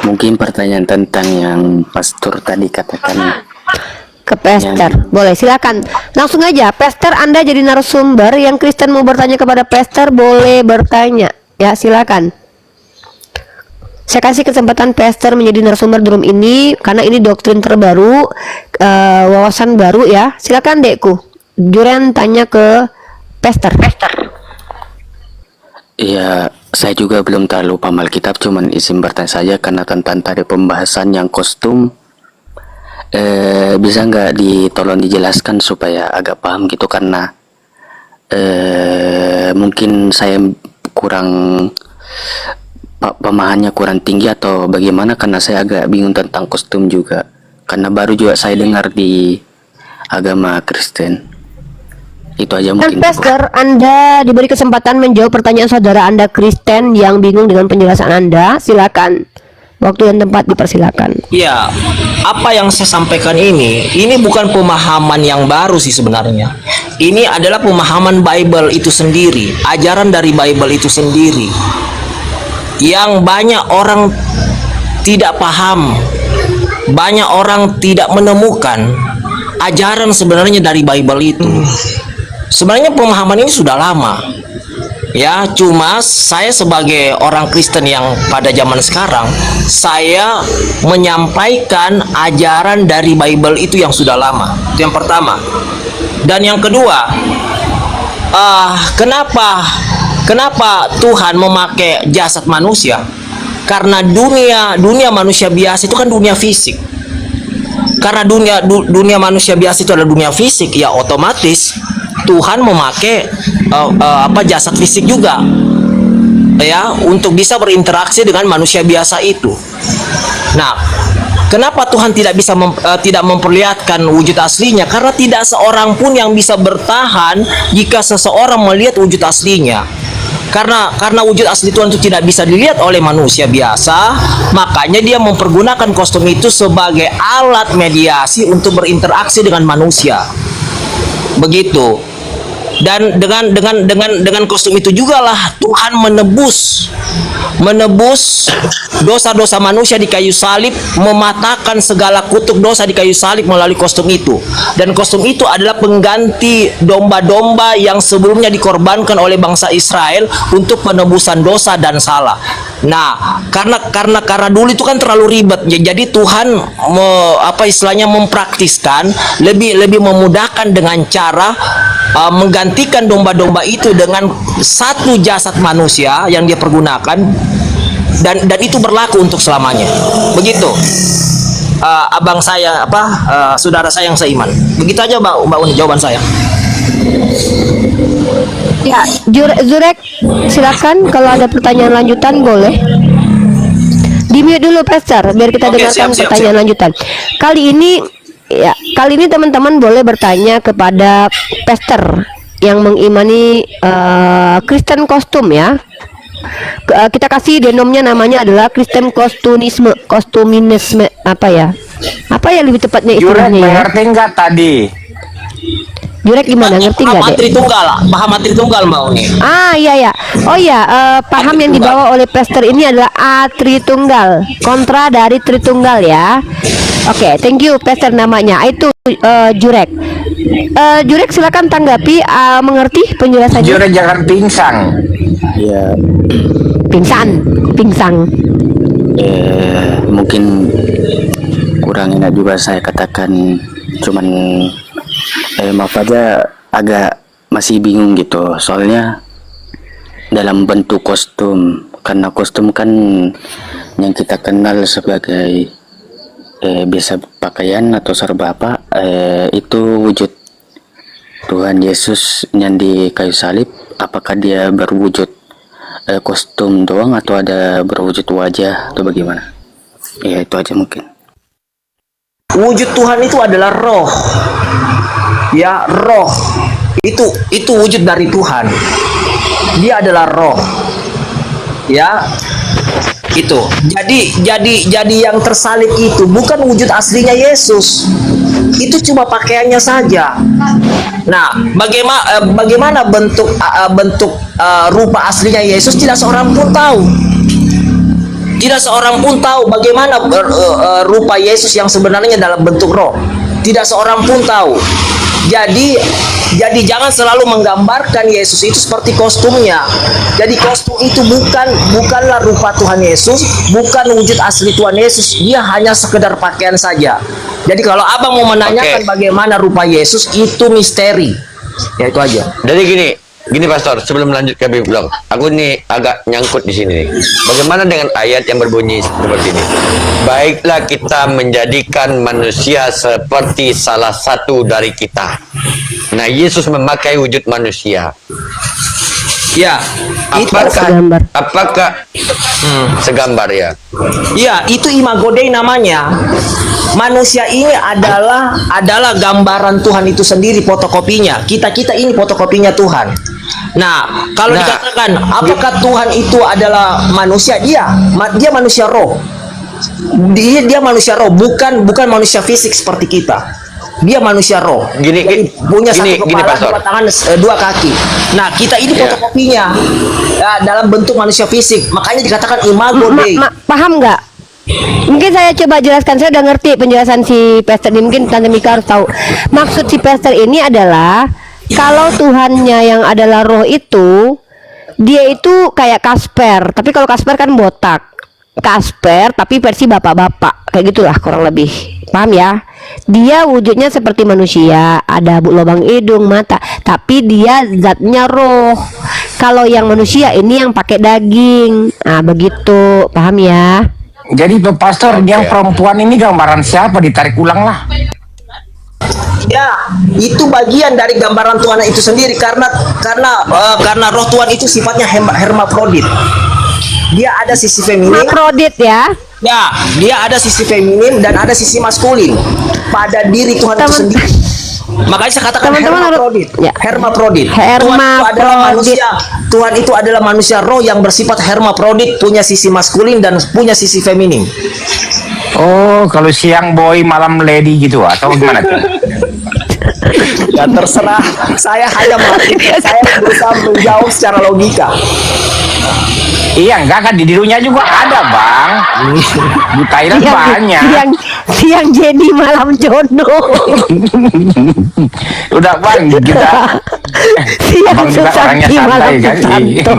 Mungkin pertanyaan tentang yang pastor tadi katakan. Ke pastor, boleh silakan langsung aja. Pastor, Anda jadi narasumber, yang Kristen mau bertanya kepada pastor boleh bertanya ya, silakan. Saya kasih kesempatan pastor menjadi narasumber di room ini karena ini doktrin terbaru, wawasan baru ya. Silakan, Dekku. Zuren tanya ke pastor. Iya, saya juga belum terlalu paham Alkitab, cuman izin bertanya saja karena tentang tadi pembahasan yang kostum. Bisa nggak ditolong dijelaskan supaya agak paham gitu, karena mungkin saya kurang pemahamannya kurang tinggi atau bagaimana, karena saya agak bingung tentang kostum juga karena baru juga saya dengar di agama Kristen. Itu aja Dan mungkin. pastor, Anda diberi kesempatan menjawab pertanyaan saudara Anda Kristen yang bingung dengan penjelasan Anda. Silakan. Waktu dan tempat dipersilakan. Ya, apa yang saya sampaikan ini bukan pemahaman yang baru sih sebenarnya. Ini adalah pemahaman Bible itu sendiri, ajaran dari Bible itu sendiri. Yang banyak orang tidak paham, banyak orang tidak menemukan ajaran sebenarnya dari Bible itu. Sebenarnya pemahaman ini sudah lama. Ya, cuma saya sebagai orang Kristen yang pada zaman sekarang, saya menyampaikan ajaran dari Bible itu yang sudah lama. Itu yang pertama. Dan yang kedua, kenapa Tuhan memakai jasad manusia? Karena dunia manusia biasa itu kan dunia fisik. Karena dunia manusia biasa itu adalah dunia fisik, ya otomatis Tuhan memakai jasad fisik juga, ya, untuk bisa berinteraksi dengan manusia biasa itu. Nah, kenapa Tuhan tidak bisa tidak memperlihatkan wujud aslinya? Karena tidak seorang pun yang bisa bertahan jika seseorang melihat wujud aslinya. Karena wujud asli Tuhan itu tidak bisa dilihat oleh manusia biasa, makanya dia mempergunakan kostum itu sebagai alat mediasi untuk berinteraksi dengan manusia. Begitu. Dan dengan kostum itu jugalah Tuhan menebus dosa-dosa manusia di kayu salib, mematahkan segala kutuk dosa di kayu salib melalui kostum itu. Dan kostum itu adalah pengganti domba-domba yang sebelumnya dikorbankan oleh bangsa Israel untuk penebusan dosa dan salah. Nah, karena dulu itu kan terlalu ribet, jadi Tuhan mempraktiskan lebih memudahkan dengan cara menggantikan domba-domba itu dengan satu jasad manusia yang dia pergunakan, dan itu berlaku untuk selamanya. Begitu, abang saya saudara saya yang seiman. Begitu aja Mbak Uni jawaban saya. Ya, Zurek, silakan kalau ada pertanyaan lanjutan boleh. Di-mute dulu pastor biar kita dengarkan pertanyaan lanjutan. Kali ini teman-teman boleh bertanya kepada pastor yang mengimani Kristen kostum ya. Kita kasih denomnya, namanya adalah Kristen kostuminisme, Apa ya lebih tepatnya Jurek istilahnya ya? mengerti nggak tadi? Jurek gimana? Ngerti nggak, Paham Dek? Tritunggal, paham Tritunggal mau nih. Ah iya ya. Oh iya, paham yang dibawa oleh Pastor ini adalah A Tritunggal, kontra dari Tritunggal ya. Oke, thank you Pastor namanya. Itu Jurek. Jurek silakan tanggapi, mengerti penjelasannya? Jurek jangan pingsan. Ya, Pingsan. mungkin kurang enak juga saya katakan, cuman maaf aja agak masih bingung gitu, soalnya dalam bentuk kostum, karena kostum kan yang kita kenal sebagai biasa pakaian atau serba apa, itu wujud Tuhan Yesus yang di kayu salib. Apakah dia berwujud kostum doang atau ada berwujud wajah atau bagaimana? Ya itu aja mungkin. Wujud Tuhan itu adalah roh. Ya, roh. Itu wujud dari Tuhan. Dia adalah roh. Ya. Itu. Jadi yang tersalib itu bukan wujud aslinya Yesus. Itu cuma pakaiannya saja. Nah, bagaimana bentuk rupa aslinya Yesus tidak seorang pun tahu. Tidak seorang pun tahu bagaimana rupa Yesus yang sebenarnya dalam bentuk roh. Tidak seorang pun tahu. Jadi jangan selalu menggambarkan Yesus itu seperti kostumnya. Jadi kostum itu bukanlah rupa Tuhan Yesus, bukan wujud asli Tuhan Yesus. Dia hanya sekedar pakaian saja. Jadi kalau abang mau menanyakan bagaimana rupa Yesus, itu misteri. Ya itu aja. Jadi gini Pastor, sebelum lanjut ke biblog, aku nih agak nyangkut di sini nih. Bagaimana dengan ayat yang berbunyi seperti ini? Baiklah kita menjadikan manusia seperti salah satu dari kita. Nah, Yesus memakai wujud manusia. Ya, Apakah segambar ya? ya itu imago Dei namanya. Manusia ini adalah gambaran Tuhan itu sendiri, fotokopinya. Kita ini fotokopinya Tuhan. Nah, kalau dikatakan apakah Tuhan itu adalah manusia? Dia manusia roh. Dia manusia roh, bukan manusia fisik seperti kita. Dia manusia roh. Jadi punya satu kepala, dua tangan, dua kaki. Nah, kita ini fotokopinya dalam bentuk manusia fisik. Makanya dikatakan imago Dei. Paham nggak? Mungkin saya coba jelaskan. Saya udah ngerti penjelasan si Pastor ini. Mungkin Tante Mika harus tahu. Maksud si Pastor ini adalah kalau Tuhannya yang adalah roh itu, dia itu kayak Kasper. Tapi kalau Kasper kan botak. Kasper tapi versi bapak-bapak. Kayak gitulah kurang lebih. Paham ya? Dia wujudnya seperti manusia, ada lubang hidung, mata, tapi dia zatnya roh. Kalau yang manusia ini yang pakai daging. Nah, begitu. Paham ya? Jadi Pastor, yang perempuan ini gambaran siapa? Ditarik ulang lah. Ya, itu bagian dari gambaran Tuhan itu sendiri karena roh Tuhan itu sifatnya hermafrodit. Dia ada sisi feminin. Hermafrodit ya. Ya, dia ada sisi feminin dan ada sisi maskulin pada diri Tuhan itu sendiri. Makanya saya katakan hermafrodit. Hermafrodit. Tuhan itu adalah manusia. Tuhan itu adalah manusia roh yang bersifat hermafrodit, punya sisi maskulin dan punya sisi feminin. Oh, kalau siang boy, malam lady gitu atau gimana tuh? Ya terserah. Saya hanya saya berusaha menjawab secara logika. Iya, enggak kan di dirinya juga ada, Bang. Di Thailand banyak. Siang Jenny malam Jono. Udah, Bang, kita Siang Abang juga orangnya Susanti malam santai kan. Susanto.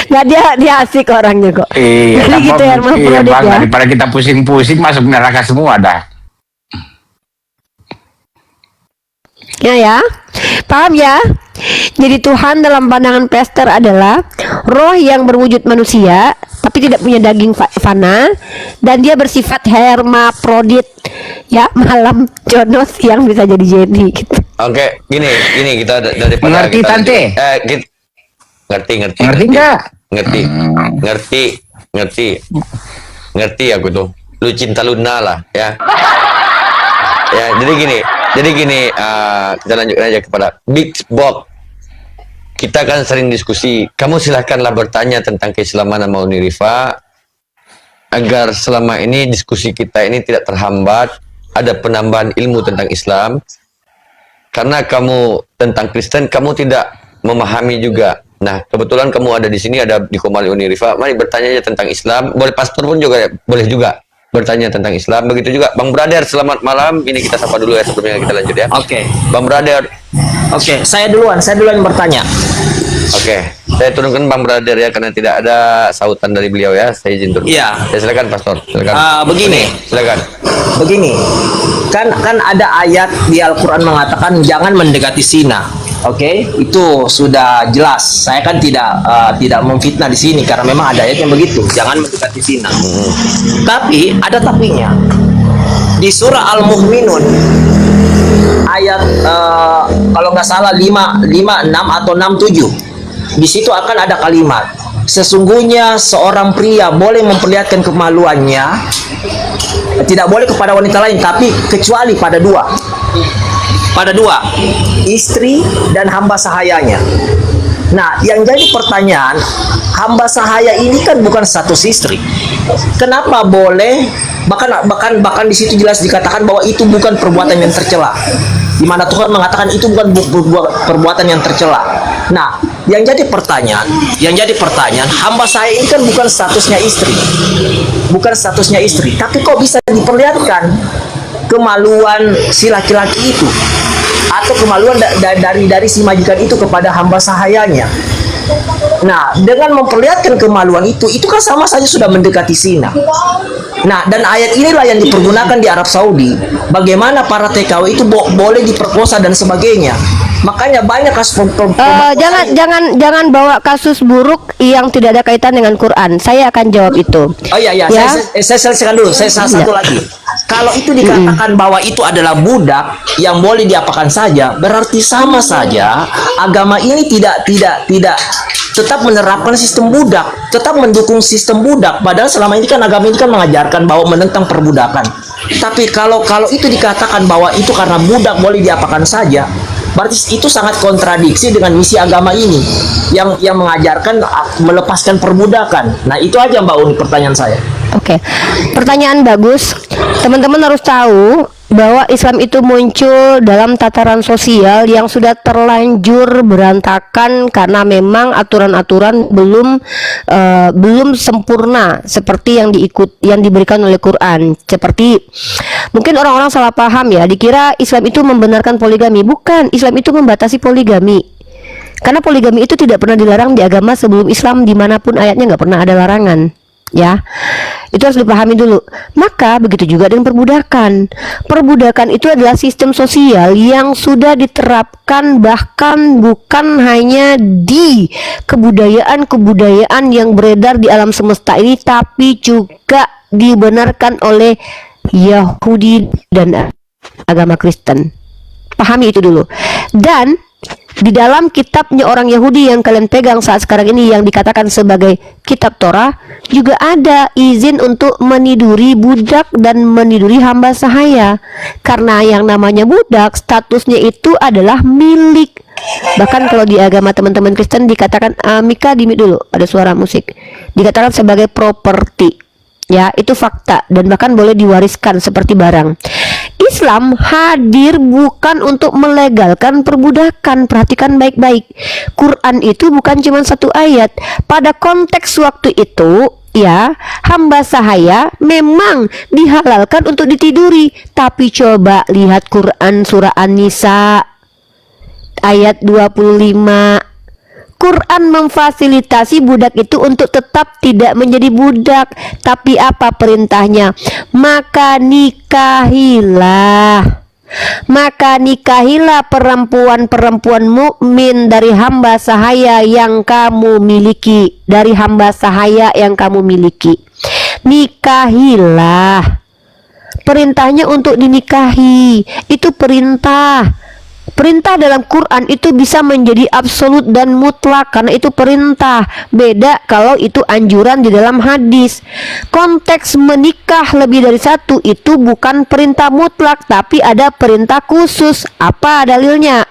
Nggak, dia asik orangnya kok. Iya, Jadi gitu ya, hermafrodit Bang, ya. daripada kita pusing-pusing masuk neraka semua dah. Ya, paham ya? Jadi Tuhan dalam pandangan Pastor adalah roh yang berwujud manusia tapi tidak punya daging fana, dan dia bersifat hermafrodit. Ya, malam Jono, siang bisa jadi Jenny gitu. Oke, gini kita daripada Mengerti, kita Tante? ngerti Ngerti enggak? Ngerti aku tuh. Lu cinta Luna lah ya. Ya, jadi gini, kita lanjut aja kepada Big Box. Kita kan sering diskusi. Kamu silahkanlah bertanya tentang keislaman Mauni Rifa agar selama ini diskusi kita ini tidak terhambat ada penambahan ilmu tentang Islam. Karena kamu tentang Kristen, kamu tidak memahami juga. Nah, kebetulan kamu ada di sini, ada di Komali Unirifa. Mari bertanya aja tentang Islam. Boleh pastor pun juga, boleh juga bertanya tentang Islam. Begitu juga Bang Brother, selamat malam. Ini kita sapa dulu ya sebelumnya kita lanjut ya. Oke. Bang Brother. Oke, saya duluan yang bertanya. Oke, saya turunkan Bang Brother ya karena tidak ada sautan dari beliau ya. Saya izin turun. Iya. Ya, silakan pastor. Silakan. Begini. Silakan. Begini, kan ada ayat di Al-Quran mengatakan jangan mendekati zina. Oke, itu sudah jelas. Saya kan tidak memfitnah di sini karena memang ada ayat yang begitu, jangan mendekati zina. Tapi ada tapinya. Di surah Al-Mu'minun ayat kalau nggak salah 5, 6 atau 6, 7. Di situ akan ada kalimat, sesungguhnya seorang pria boleh memperlihatkan kemaluannya, tidak boleh kepada wanita lain, tapi kecuali pada dua, istri dan hamba sahayanya. Nah, yang jadi pertanyaan, hamba sahaya ini kan bukan status istri. Kenapa boleh? Bahkan di situ jelas dikatakan bahwa itu bukan perbuatan yang tercela. Di mana Tuhan mengatakan itu bukan perbuatan yang tercela. Nah, yang jadi pertanyaan, hamba saya ini kan bukan statusnya istri, tapi kok bisa diperlihatkan kemaluan si laki-laki itu atau kemaluan dari si majikan itu kepada hamba sahayanya? Nah, dengan memperlihatkan kemaluan itu kan sama saja sudah mendekati zina. Nah, dan ayat inilah yang dipergunakan di Arab Saudi. Bagaimana para TKW itu boleh diperkosa dan sebagainya. Makanya banyak kasus jangan bawa kasus buruk yang tidak ada kaitan dengan Quran. Saya akan jawab itu. Oh iya, ya? Saya selesaikan dulu. Saya satu lagi. Kalau itu dikatakan bahwa itu adalah budak yang boleh diapakan saja, berarti sama saja agama ini tidak tetap menerapkan sistem budak, tetap mendukung sistem budak. Padahal selama ini kan agama ini kan mengajarkan bahwa menentang perbudakan. Tapi kalau itu dikatakan bahwa itu karena budak boleh diapakan saja, berarti itu sangat kontradiksi dengan misi agama ini yang mengajarkan melepaskan perbudakan. Nah, itu aja Mbak Uni pertanyaan saya. Oke. Pertanyaan bagus. Teman-teman harus tahu bahwa Islam itu muncul dalam tataran sosial yang sudah terlanjur berantakan karena memang aturan-aturan belum sempurna seperti yang diberikan oleh Quran. Seperti mungkin orang-orang salah paham ya, dikira Islam itu membenarkan poligami. Bukan, Islam itu membatasi poligami. Karena poligami itu tidak pernah dilarang di agama sebelum Islam, dimanapun ayatnya nggak pernah ada larangan. Ya, itu harus dipahami dulu. Maka begitu juga dengan perbudakan. Perbudakan itu adalah sistem sosial yang sudah diterapkan bahkan bukan hanya di kebudayaan yang beredar di alam semesta ini, tapi juga dibenarkan oleh Yahudi dan agama Kristen. Pahami itu dulu. Dan di dalam kitabnya orang Yahudi yang kalian pegang saat sekarang ini yang dikatakan sebagai kitab Torah, juga ada izin untuk meniduri budak dan meniduri hamba sahaya. Karena yang namanya budak statusnya itu adalah milik. Bahkan kalau di agama teman-teman Kristen dikatakan Mika dimit dulu, ada suara musik. Dikatakan sebagai properti. Ya, itu fakta dan bahkan boleh diwariskan seperti barang. Islam hadir bukan untuk melegalkan perbudakan. Perhatikan baik-baik. Quran itu bukan cuma satu ayat. Pada konteks waktu itu, ya, hamba sahaya memang dihalalkan untuk ditiduri. Tapi coba lihat Quran surah An-Nisa ayat 25. Quran memfasilitasi budak itu untuk tetap tidak menjadi budak. Tapi apa perintahnya? Maka nikahilah perempuan-perempuan mukmin dari hamba sahaya yang kamu miliki. Nikahilah. Perintahnya untuk dinikahi. Itu perintah. Perintah dalam Quran itu bisa menjadi absolut dan mutlak karena itu perintah. Beda kalau itu anjuran di dalam hadis. Konteks menikah lebih dari satu itu bukan perintah mutlak, tapi ada perintah khusus. Apa dalilnya?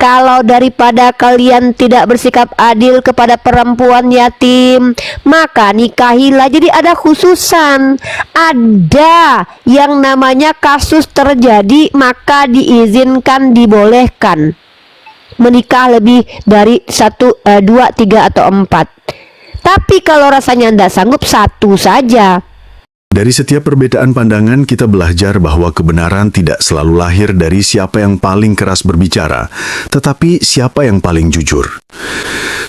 Kalau daripada kalian tidak bersikap adil kepada perempuan yatim, maka nikahilah. Jadi ada khususan. Ada yang namanya kasus terjadi, maka diizinkan, dibolehkan menikah lebih dari 1, 2, 3 atau 4. Tapi kalau rasanya tidak sanggup, 1 saja. Dari setiap perbedaan pandangan, kita belajar bahwa kebenaran tidak selalu lahir dari siapa yang paling keras berbicara, tetapi siapa yang paling jujur.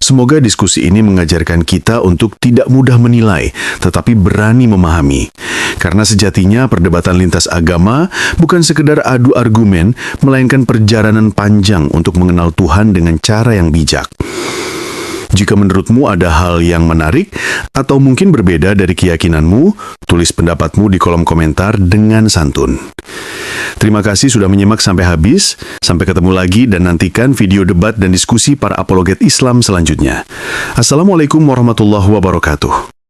Semoga diskusi ini mengajarkan kita untuk tidak mudah menilai, tetapi berani memahami. Karena sejatinya perdebatan lintas agama bukan sekedar adu argumen, melainkan perjalanan panjang untuk mengenal Tuhan dengan cara yang bijak. Jika menurutmu ada hal yang menarik atau mungkin berbeda dari keyakinanmu, tulis pendapatmu di kolom komentar dengan santun. Terima kasih sudah menyimak sampai habis. Sampai ketemu lagi dan nantikan video debat dan diskusi para apologet Islam selanjutnya. Assalamualaikum warahmatullahi wabarakatuh.